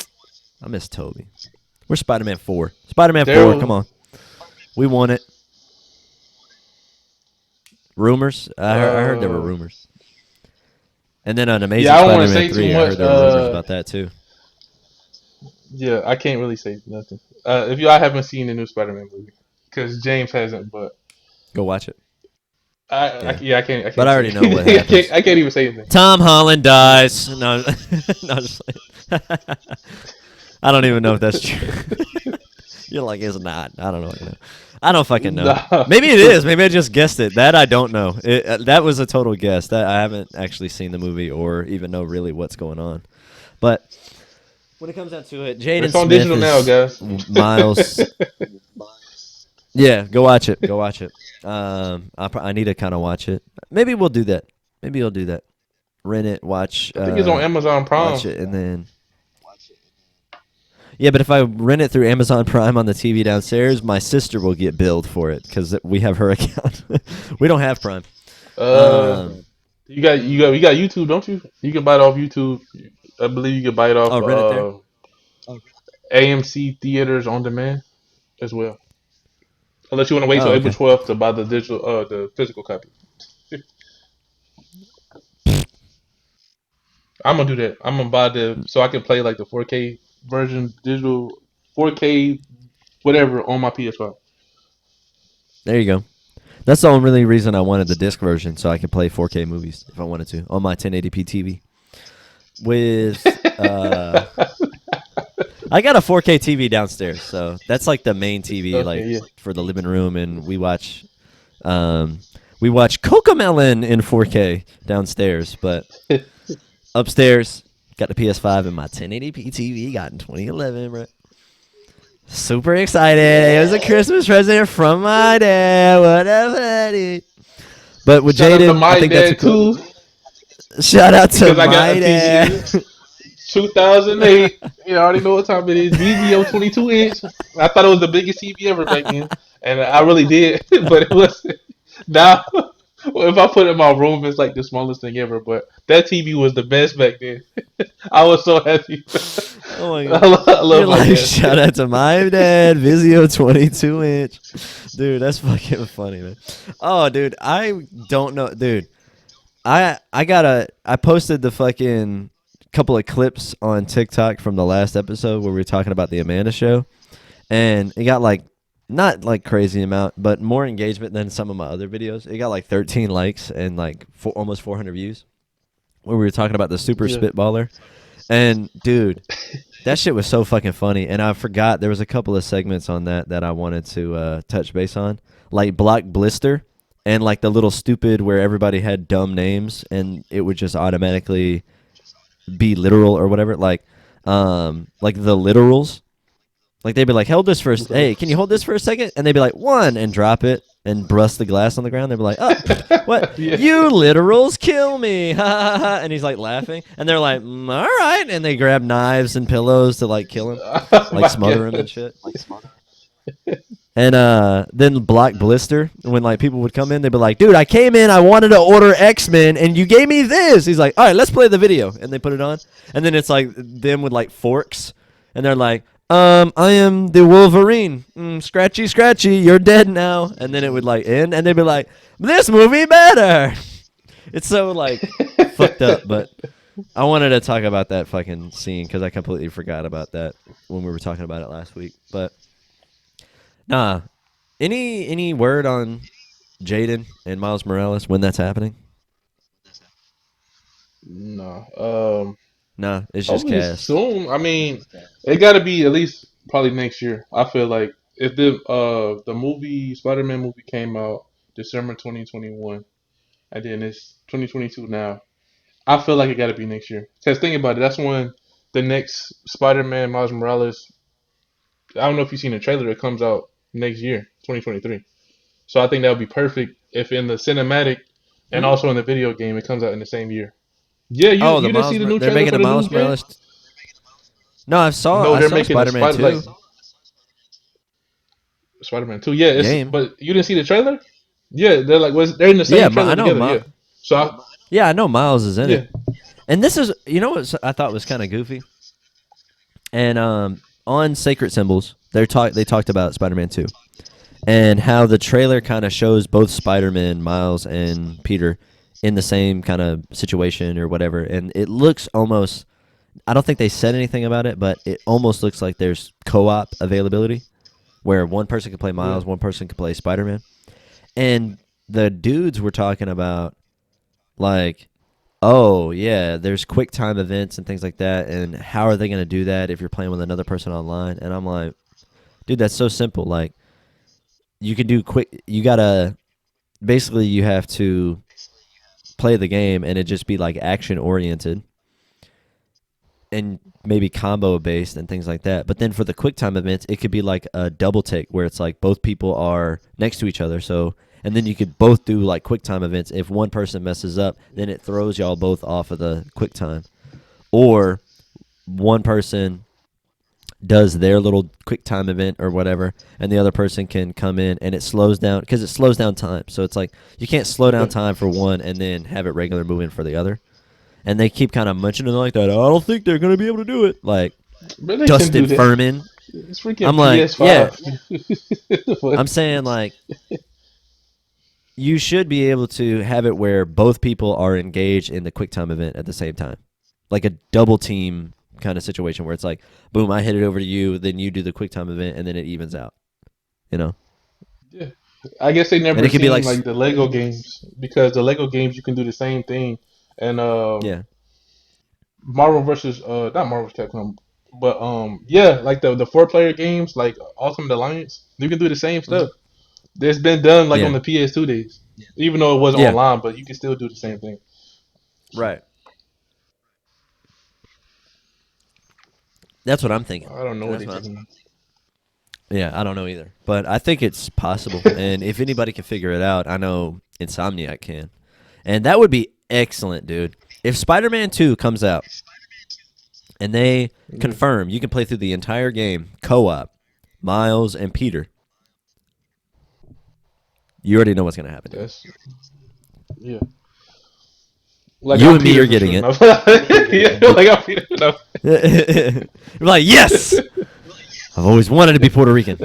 I miss Toby. Where's Spider-Man 4? Spider-Man 4, come Daryl, on. We won it. Rumors? I heard there were uh, rumors. And then on yeah, Amazing I don't want to Spider-Man say too 3, I much. heard there were rumors about that too. Yeah, I can't really say nothing. If y'all haven't seen the new Spider-Man movie, because James hasn't, but Go watch it. Yeah, I can't. But I already know what I happens. I can't even say anything. Tom Holland dies. No, no, just I don't even know if that's true. You're like, it's not. I don't know. I don't fucking know. Nah. Maybe it is. Maybe I just guessed it. That I don't know. That was a total guess. That I haven't actually seen the movie or even know really what's going on. But when it comes down to it, Jaden It's on Smith digital is now, guys. Miles. Yeah, go watch it. Go watch it. I need to kind of watch it. Maybe we'll do that. Maybe we'll do that. Rent it, watch. I think it's on Amazon Prime. Watch it, and then. Yeah, but if I rent it through Amazon Prime on the TV downstairs, my sister will get billed for it because we have her account. We don't have Prime. You got YouTube, don't you? You can buy it off YouTube. I believe you can buy it off Rent it there. AMC Theaters on demand as well. Unless you want to wait till Oh, April okay. 12th to buy the physical copy. I'm gonna do that. I'm gonna buy so I can play like the 4K version, digital 4K whatever on my PS5. There you go. That's the only reason I wanted the disc version, so I could play 4K movies if I wanted to on my 1080p TV. With I got a 4K TV downstairs, so that's like the main TV, Okay, for the living room, and we watch Cocomelon in 4K downstairs, but yeah. upstairs got the PS5 and my 1080p TV got in 2011, bro. Super excited! It was a Christmas present from my dad. Whatever. But with Shout out to Jaden, my I think dad that's a cool. too, Shout out to because I got my a dad. TV. 2008. You already know what time it is. VVO 22 inch. I thought it was the biggest TV ever back then, and I really did, but it wasn't. Now, if I put it in my room, it's like the smallest thing ever. But that TV was the best back then. I was so happy. Oh my I god! love You're my like, dad. shout out to my dad, Vizio 22 inch, dude. That's fucking funny, man. Oh, dude, I don't know, dude. I posted the fucking couple of clips on TikTok from the last episode where we were talking about the Amanda show, and it got like not like crazy amount, but more engagement than some of my other videos. It got like 13 likes and like almost 400 views. Where we were talking about the super Yeah. spitballer, and dude, that shit was so fucking funny. And I forgot there was a couple of segments on that I wanted to touch base on, like Block Blister. And like the little stupid where everybody had dumb names and it would just automatically be literal or whatever. Like the literals. Like they'd be like, hold this for hey, can you hold this for a second? And they'd be like, one, and drop it and brust the glass on the ground. They'd be like, oh, what? Yeah. You literals kill me. Ha ha ha. And he's like laughing. And they're like, all right. And they grab knives and pillows to like kill him, Oh my like smother him God. and shit. And then Block Blister, when like people would come in, they'd be like, dude, I came in, I wanted to order X-Men, and you gave me this. He's like, all right, let's play the video. And they put it on. And then it's like them with like forks. And they're like, I am the Wolverine. Scratchy, scratchy, you're dead now. And then it would like end, and they'd be like, this movie better. It's so like fucked up, but I wanted to talk about that fucking scene because I completely forgot about that when we were talking about it last week. But nah, any word on Jaden and Miles Morales when that's happening? No. Nah, it's just Hopefully cast. soon. I mean, it got to be at least probably next year. I feel like if the movie Spider-Man movie came out December 2021, and then it's 2022 now, I feel like it got to be next year. Cause think about it, that's when the next Spider-Man Miles Morales. I don't know if you've seen the trailer. It comes out next year, 2023. So I think that would be perfect if in the cinematic and Hmm? also in the video game it comes out in the same year. Yeah, Oh, you didn't see the new they're trailer making for a the new Miles game? Morales. No, No, I they're saw making a Spider-Man 2 Spider-Man 2. Yeah, game. but you didn't see the trailer? Yeah, they're in the Yeah, same trailer I know. together. Yeah. So Yeah, I know Miles is in yeah, it. And this is, you know what I thought was kind of goofy? And on Sacred Symbols, they talked about Spider-Man 2 and how the trailer kind of shows both Spider-Man, Miles, and Peter in the same kind of situation or whatever. And it looks almost, I don't think they said anything about it, but it almost looks like there's co-op availability where one person can play yeah. Miles, one person can play Spider-Man. And the dudes were talking about like, oh yeah, there's quick time events and things like that, and how are they going to do that if you're playing with another person online? And I'm like, dude, that's so simple. Like, you can do quick. You gotta basically you have to play the game and it just be like action oriented and maybe combo based and things like that. But then for the quick time events, it could be like a double take where it's like both people are next to each other. So and then you could both do like quick time events. If one person messes up, then it throws y'all both off of the quick time. Or one person does their little quick time event or whatever, and the other person can come in and it slows down because it slows down time. So it's like you can't slow down time for one and then have it regular moving for the other. And they keep kind of mentioning it like that. I don't think they're gonna be able to do it. Like But they can Dustin do that. Furman. It's freaking I'm like, PS5. yeah. I'm saying like you should be able to have it where both people are engaged in the quick time event at the same time, like a double team kind of situation where it's like, boom, I hit it over to you, then you do the quick time event, and then it evens out. You know? Yeah. I guess they never And it could seen be like, like the Lego games because the Lego games you can do the same thing. And yeah, Marvel versus not Marvel vs. Capcom, but yeah, like the 4 player games like Ultimate Alliance, you can do the same stuff. It's been done like on yeah, the PS2 days, even though it wasn't yeah, online, but you can still do the same thing. right. That's what I'm thinking. I don't know what That's they're what I'm, talking about. yeah, I don't know either, but I think it's possible. And if anybody can figure it out, I know Insomniac can, and that would be excellent, dude. If Spider-Man 2 comes out and they confirm you can play through the entire game co-op, Miles and Peter, you already know what's gonna happen, dude. That's yeah. Like You I'm and me Peter are for getting sure. it. No. Yeah, like I'm Peter. No. You're like, yes, I've always wanted to be Puerto Rican.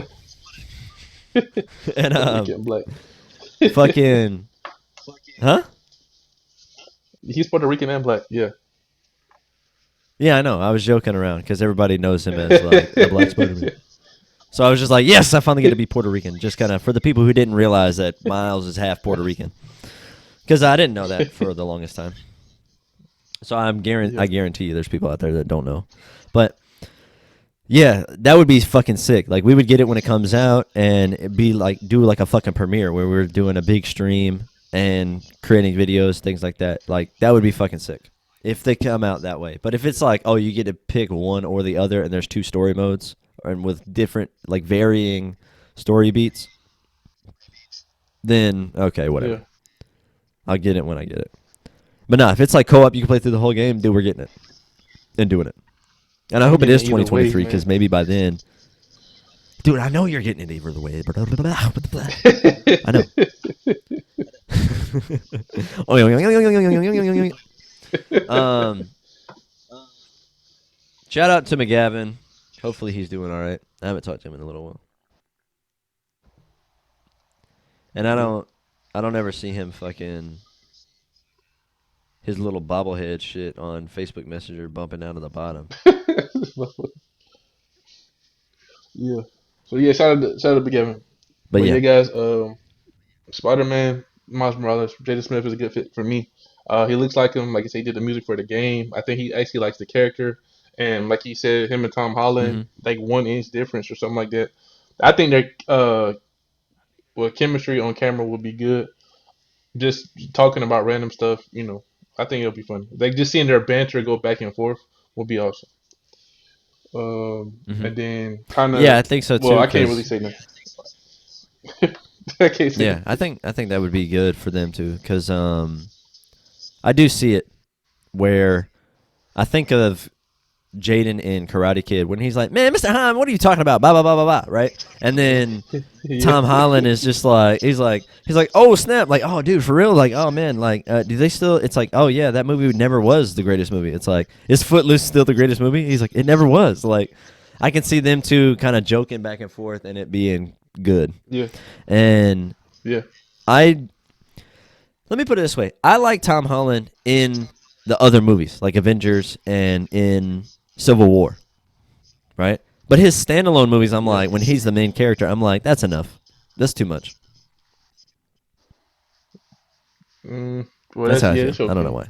And Puerto Rican black. fucking, huh? He's Puerto Rican and black. Yeah. Yeah, I know. I was joking around because everybody knows him as like the black Spider-Man. So I was just like, yes, I finally get to be Puerto Rican. Just kind of for the people who didn't realize that Miles is half Puerto Rican, because I didn't know that for the longest time. So I guarantee you, there's people out there that don't know, but. Yeah, that would be fucking sick. Like we would get it when it comes out, and it'd be like do like a fucking premiere where we're doing a big stream and creating videos, things like that. Like that would be fucking sick if they come out that way. But if it's like, oh, you get to pick one or the other, and there's 2 story modes, and with different like varying story beats, then okay, whatever. Yeah. I'll get it when I get it. But nah, if it's like co-op, you can play through the whole game, dude. We're getting it and doing it. And I hope it is Either way, 2023 because man. maybe by then, dude, I know you're getting it either way. I know. Shout out to McGavin. Hopefully he's doing all right. I haven't talked to him in a little while, and I don't ever see him fucking his little bobblehead shit on Facebook Messenger bumping down to the bottom. Yeah. So yeah, shout out to Kevin. But But yeah, yeah, guys, Spider Man, Miles Morales, Jaden Smith is a good fit for me. He looks like him. Like I said, he did the music for the game. I think he actually likes the character. And like he said, him and Tom Holland, hmm like 1 inch difference or something like that. I think their chemistry on camera would be good. Just talking about random stuff, I think it'll be fun. Like just seeing their banter go back and forth will be awesome. hmm And then kind yeah, I of, think so well, too. I can't really Cause say nothing. I can't say yeah, nothing. I think that would be good for them too. Cause I do see it where I think of Jaden in Karate Kid when he's like, "Man, Mr. Heim, what are you talking about?" Blah blah blah blah blah. Right, and then Yeah. Tom Holland is just like he's like oh snap, like oh dude for real, like oh man, like do they still? It's like oh yeah, that movie never was the greatest movie. It's like is Footloose still the greatest movie? He's like it never was. Like I can see them two kind of joking back and forth and it being good. Yeah. And Yeah. I let me put it this way: I like Tom Holland in the other movies like Avengers and in Civil War, right? But his standalone movies, I'm Yeah. like, when he's the main character, I'm like, that's enough. That's too much. Well, That's how I yeah, feel. it's I don't okay. know why.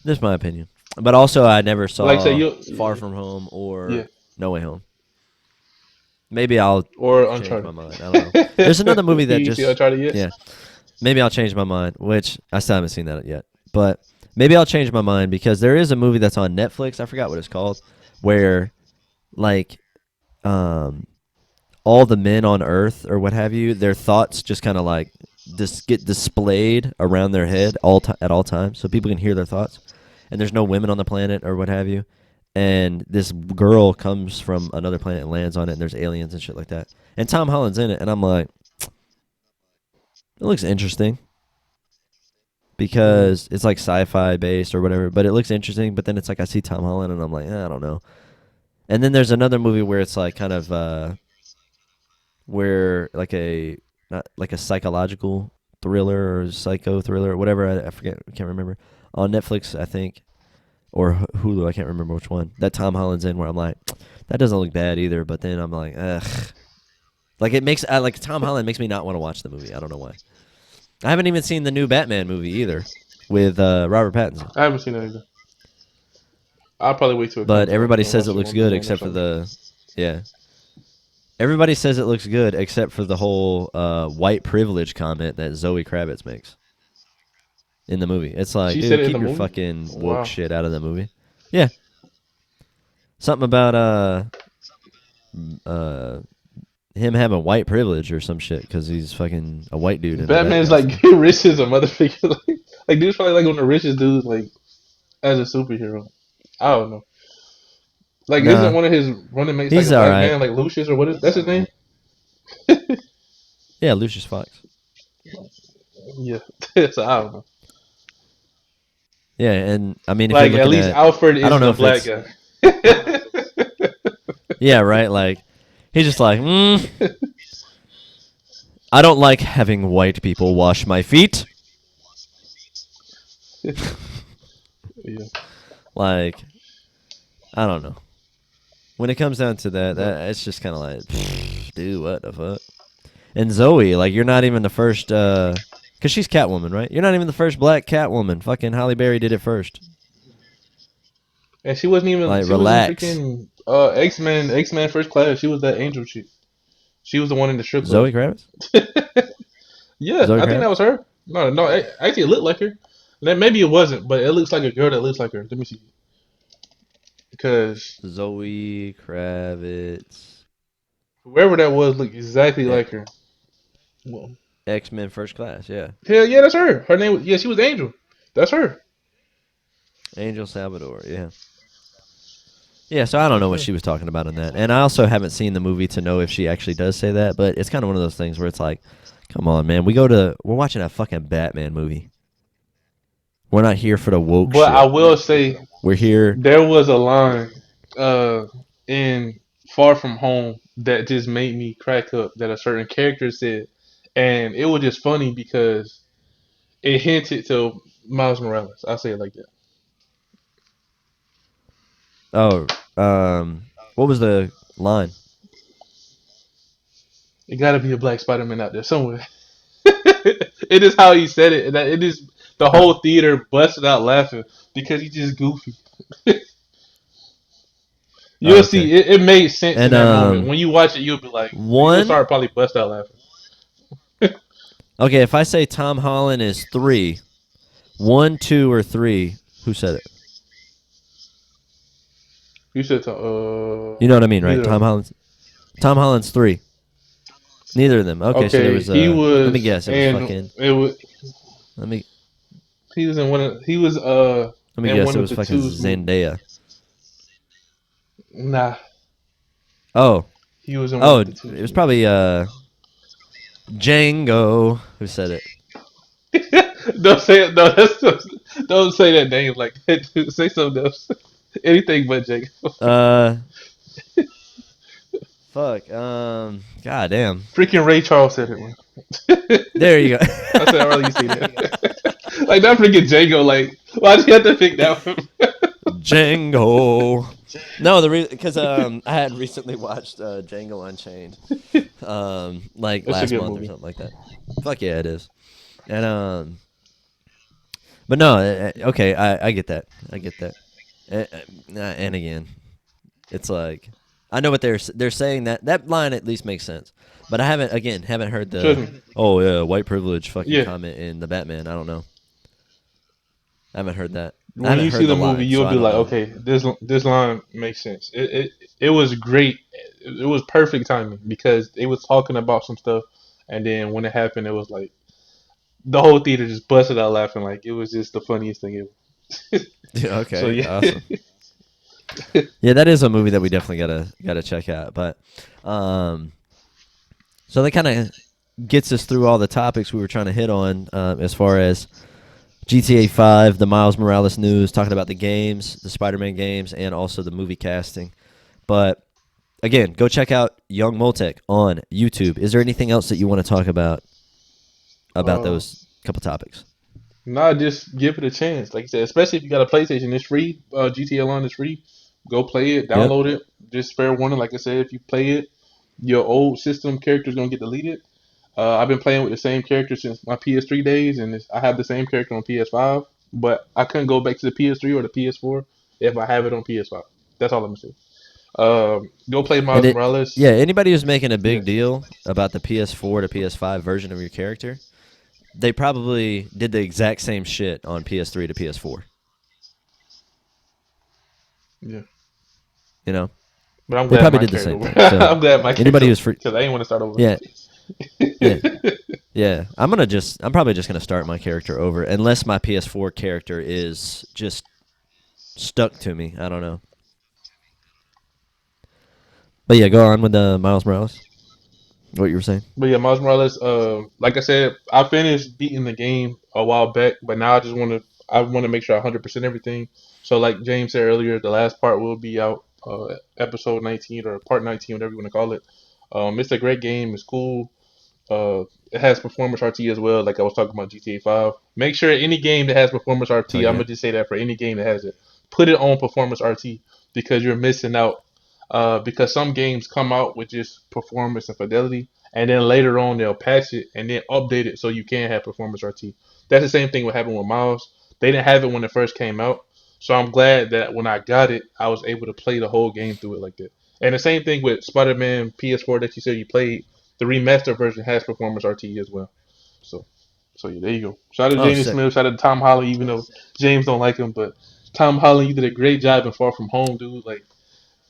Just my opinion. But also, I never Like I say, saw you, Far From Home yeah, or No Way Home. Maybe I'll or change my Uncharted. mind. I don't know. There's another movie that You see just, Uncharted yet? yeah, maybe I'll change my mind, which I still haven't seen that yet. But maybe I'll change my mind because there is a movie that's on Netflix. I forgot what it's called, where like um all the men on Earth or what have you, their thoughts just kind of like get displayed around their head at all times, so people can hear their thoughts. And there's no women on the planet or what have you. And this girl comes from another planet and lands on it, and there's aliens and shit like that. And Tom Holland's in it, and I'm like, it looks interesting Mm. because it's like sci-fi based or whatever. But it looks interesting. But then it's like I see Tom Holland, and I'm like, I don't know. And then there's another movie where it's like kind of where like a not like a psychological thriller or psycho thriller or whatever. I forget. I can't remember. On Netflix, I think, or Hulu. I can't remember which one. That Tom Holland's in, where I'm like, that doesn't look bad either. But then I'm like, ugh. Like it makes like Tom Holland makes me not want to watch the movie. I don't know why. I haven't even seen the new Batman movie either with Robert Pattinson. I haven't seen that either. I'll probably wait till it But comes out everybody and says watch it it looks on the good plane or except for something. yeah. Everybody says it looks good except for the whole white privilege comment that Zoe Kravitz makes in the movie. It's like, She said dude, it in the keep your movie. fucking woke Wow. shit out of the movie. Yeah. Something about uh him having white privilege or some shit because he's fucking a white dude in a bad Batman's like costume. rich as a motherfucker. Like dude's probably like one of the richest dudes like as a superhero. I don't know. Like isn't Nah, one of his running mates like he's a all black right. man like Lucius or what is that's his name? Yeah, Lucius Fox. Yeah. So I don't know. Yeah, and I mean, if you're Like at looking least at, Alfred I don't isn't know a if black it's, guy. yeah, right. Like, he's just like, I don't like having white people wash my feet. Yeah. Like, I don't know. When it comes down to that, But it's just kind of like, dude, what the fuck? And Zoe, like, you're not even the first, because she's Catwoman, right? You're not even the first black Catwoman. Fucking Halle Berry did it first. and she wasn't even Like, she was in relax. freaking X Men First Class. She was that angel chick. She was the one in the strip club. Zoe Kravitz? Yeah, Zoe I think that Kravitz? was her. No, actually, it looked like her. Then maybe it wasn't, but it looks like a girl that looks like her. Let me see, because Zoe Kravitz. whoever that was looked exactly E- like her. Well, X-Men First Class, yeah. hell yeah, that's her. Her name was yeah, she was Angel. That's her. Angel Salvador, yeah. Yeah, so I don't That's know what her. she was talking about in that. And I also haven't seen the movie to know if she actually does say that, but it's kind of one of those things where it's like, come on, man. We're watching a fucking Batman movie. We're not here for the woke But I shit. will say We're here. there was a line uh in Far From Home that just made me crack up that a certain character said, and it was just funny because it hinted to Miles Morales. I say it like that. Oh, what was the line? It got to be a black Spider-Man out there somewhere. It is how he said it. That it is the Uh, whole theater busted out laughing because he's just goofy. oh, You'll okay. see, it made sense in And that moment. When you watch it, you'll be like, you'll one. start probably bust out laughing. Okay, if I say Tom Holland is 3, 1, 2, or 3, who said it? You said, You know what I mean, right? neither of them. Tom Holland's 3. Neither of them. Okay, so there Okay, was he let me was, guess. It was and fucking. it was Let me he was in one of he was let me in guess. one It of was the fucking two's movie. Zendaya. Nah, Oh, he was in one oh, of the it two's was movie. probably Django who said it. Don't say it. No, don't say that name like that. Say something else. Anything but Jake. Uh, fuck. God damn. Freaking Ray Charles said it. Man. There you go. I said I'd rather you see that. Like that freaking Django. Like why'd you have to pick that one? Django. No, because I had recently watched Django Unchained, like That's a last good month or movie. something like that. Fuck yeah, it is. And but no, okay, I get that. I get that. And again, it's like I know what they're saying. That line at least makes sense. But I haven't heard Trust the me. oh yeah white privilege fucking Yeah. comment in the Batman. I don't know. I haven't heard that. I When haven't you see heard the the movie, line, so you'll I be don't like, know. okay, this line makes sense. It was great. It was perfect timing because it was talking about some stuff, and then when it happened, it was like the whole theater just busted out laughing. Like it was just the funniest thing ever. So Okay, yeah, awesome. Yeah, that is a movie that we definitely gotta check out. But um, so that kind of gets us through all the topics we were trying to hit on as far as GTA 5, the Miles Morales news, talking about the games, the Spider-Man games, and also the movie casting. But again, go check out Young Moltec on YouTube. Is there anything else that you want to talk about uh, those couple topics? nah, just give it a chance. Like I said, especially if you got a PlayStation, it's free. GTA Online is free. Go play it, Yep. download it. Just fair warning, like I said, if you play it, your old system character is gonna get deleted. I've been playing with the same character since my PS3 days, and I have the same character on PS5. But I couldn't go back to the PS3 or the PS4 if I have it on PS5. That's all I'm saying. Go play And Miles yeah, Morales. anybody who's making a Yeah, big deal about the PS4 to PS5 version of your character, they probably did the exact same shit on PS3 to PS4. yeah. You know, But I'm they glad probably my did the character same over. thing. So I'm glad my anybody character who's free, because I ain't want to start over. yeah, yeah, yeah. I'm probably just gonna start my character over unless my PS4 character is just stuck to me. I don't know. But yeah, go on with the Miles Morales. What you were saying? But yeah, Miles Morales. Like I said, I finished beating the game a while back, but now I just want to. I want to make sure I 100% everything. So like James said earlier, the last part will be out, episode 19 or part 19, whatever you want to call it. It's a great game. It's cool. It has performance RT as well, like I was talking about GTA 5. Make sure any game that has performance Oh RT, I'm yeah. gonna just say that for any game that has it, put it on performance RT because you're missing out. Because some games come out with just performance and fidelity, and then later on they'll patch it and then update it so you can have performance RT. That's the same thing what happened with Miles. They didn't have it when it first came out, so I'm glad that when I got it, I was able to play the whole game through it like that. And the same thing with Spider-Man PS4 that you said you played. The remaster version has performance RT as well. So, so yeah, there you go. Shout out to Oh, Jaden sick. Smith. Shout out to Tom Holland, even though James don't like him, but Tom Holland, you did a great job in Far From Home, dude. Like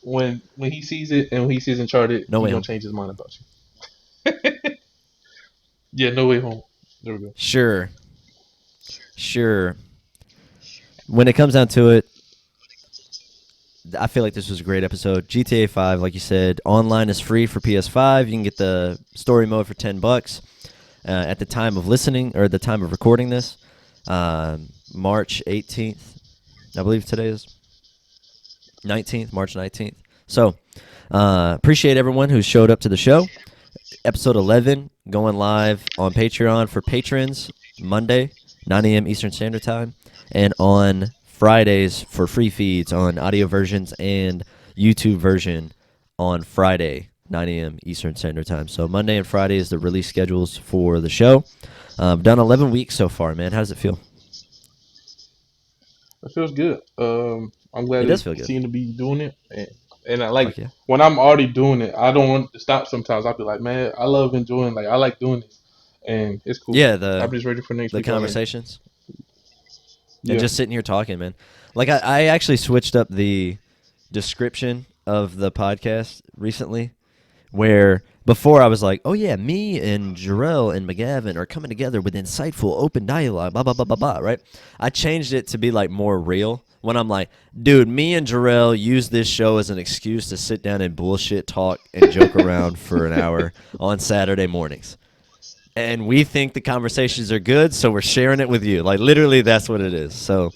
when he sees it and when he sees Uncharted, No he way gonna home. change his mind about you. Yeah, No Way Home. There we go. Sure, sure. When it comes down to it, I feel like this was a great episode. GTA 5, like you said, online is free for PS5. You can get the story mode for $10 at the time of listening or the time of recording this, March 18th. I believe today is 19th, March 19th. So appreciate everyone who showed up to the show. Episode 11 going live on Patreon for patrons Monday, 9 a.m. Eastern Standard Time, and on Fridays for free feeds on audio versions and YouTube version on Friday, 9 a.m. Eastern Standard Time. So Monday and Friday is the release schedules for the show. Done 11 weeks so far, man. How does it feel? It feels good. I'm glad It does to feel good. seem to be doing it, and I like Fuck yeah. when I'm already doing it. I don't want to stop. Sometimes I'll be like, man, I love enjoying. Like I like doing it, and it's cool. Yeah, I'm just ready for next the week already. conversations and Yeah. just sitting here talking, man. Like I actually switched up the description of the podcast recently where before I was like, oh yeah, me and Gerrel and McGavin are coming together with insightful open dialogue, blah, blah, blah, blah, blah, right? I changed it to be like more real when I'm like, dude, me and Gerrel use this show as an excuse to sit down and bullshit talk and joke around for an hour on Saturday mornings. And we think the conversations are good, so we're sharing it with you. Like, literally, that's what it is. So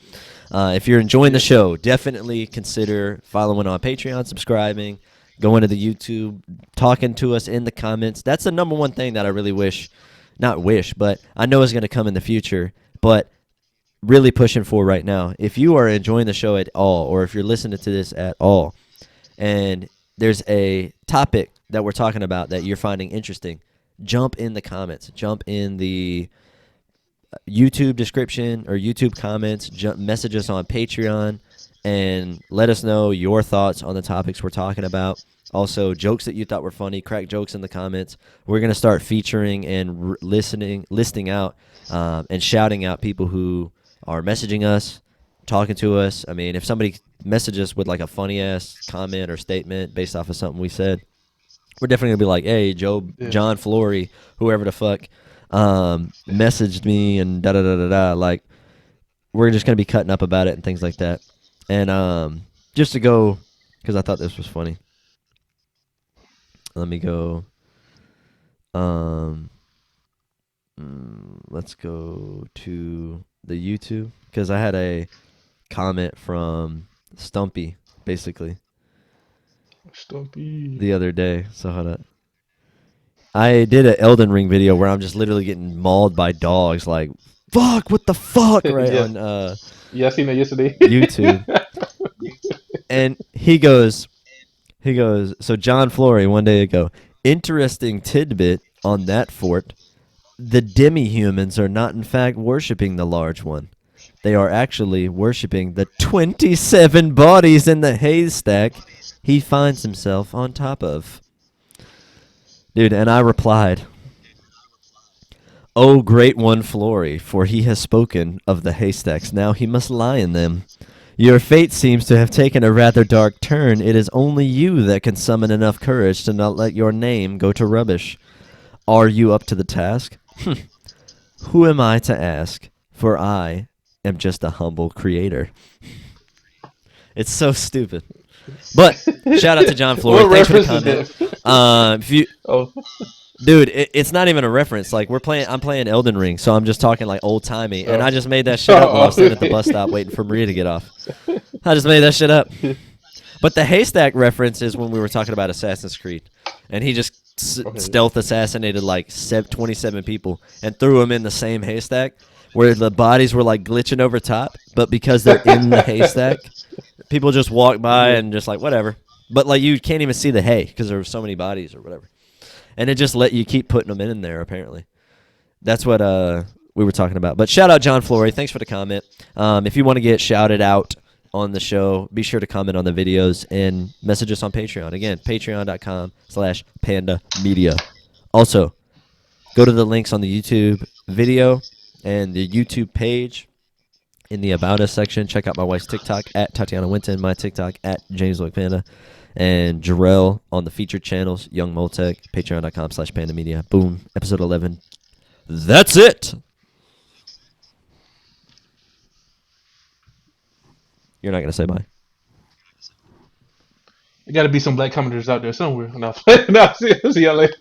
if you're enjoying the Yeah. show, definitely consider following on Patreon, subscribing, going to the YouTube, talking to us in the comments. That's the number one thing that I really wish, not wish, but I know is going to come in the future, but really pushing for right now. If you are enjoying the show at all, or if you're listening to this at all, and there's a topic that we're talking about that you're finding interesting, jump in the comments, jump in the YouTube description or YouTube comments, message us on Patreon, and let us know your thoughts on the topics we're talking about. Also, jokes that you thought were funny, crack jokes in the comments. We're going to start featuring and listing out and shouting out people who are messaging us, talking to us. I mean, if somebody messages us with like a funny-ass comment or statement based off of something we said, we're definitely going to be like, hey, John Flory, whoever the fuck, messaged me and da-da-da-da-da. Like, we're just going to be cutting up about it and things like that. And just to go, because I thought this was funny. Let me go. Let's go to the YouTube, because I had a comment from Stumpy, basically, the other day. So hold up. I did an Elden Ring video where I'm just literally getting mauled by dogs, like, fuck, what the fuck, right? Yeah. On Yeah, I seen that yesterday. YouTube. And he goes, so John Flory one day ago, interesting tidbit on that fort. The demi-humans are not in fact worshipping the large one. They are actually worshipping the 27 bodies in the haystack he finds himself on top of. Dude, and I replied, "O great one Flory, for he has spoken of the haystacks, now he must lie in them. Your fate seems to have taken a rather dark turn. It is only you that can summon enough courage to not let your name go to rubbish. Are you up to the task? Who am I to ask? For I am just a humble creator." It's so stupid. But shout out to John Flory. What Thanks for the reference is comment. that? If you, Oh, dude, it's not even a reference. Like I'm playing Elden Ring, so I'm just talking like old timey, and I just made that shit up while I was sitting at the bus stop waiting for Maria to get off. I just made that shit up. But the haystack reference is when we were talking about Assassin's Creed, and he just stealth assassinated like 27 people and threw them in the same haystack, where the bodies were like glitching over top, but because they're in the haystack, people just walk by and just like whatever. But like you can't even see the hay because there were so many bodies or whatever. And it just let you keep putting them in there, apparently. That's what we were talking about. But shout out John Flory. Thanks for the comment. If you want to get shouted out on the show, be sure to comment on the videos and message us on Patreon. Again, patreon.com/Panda Media. Also, go to the links on the YouTube video and the YouTube page. In the About Us section, check out my wife's TikTok at Tatiana Winton, my TikTok at James Look Panda, and Gerrel on the featured channels, Young Moltech, patreon.com/Panda Media. Boom, episode 11. That's it. You're not going to say bye. there got to be some black commenters out there somewhere. No, no, see y'all later.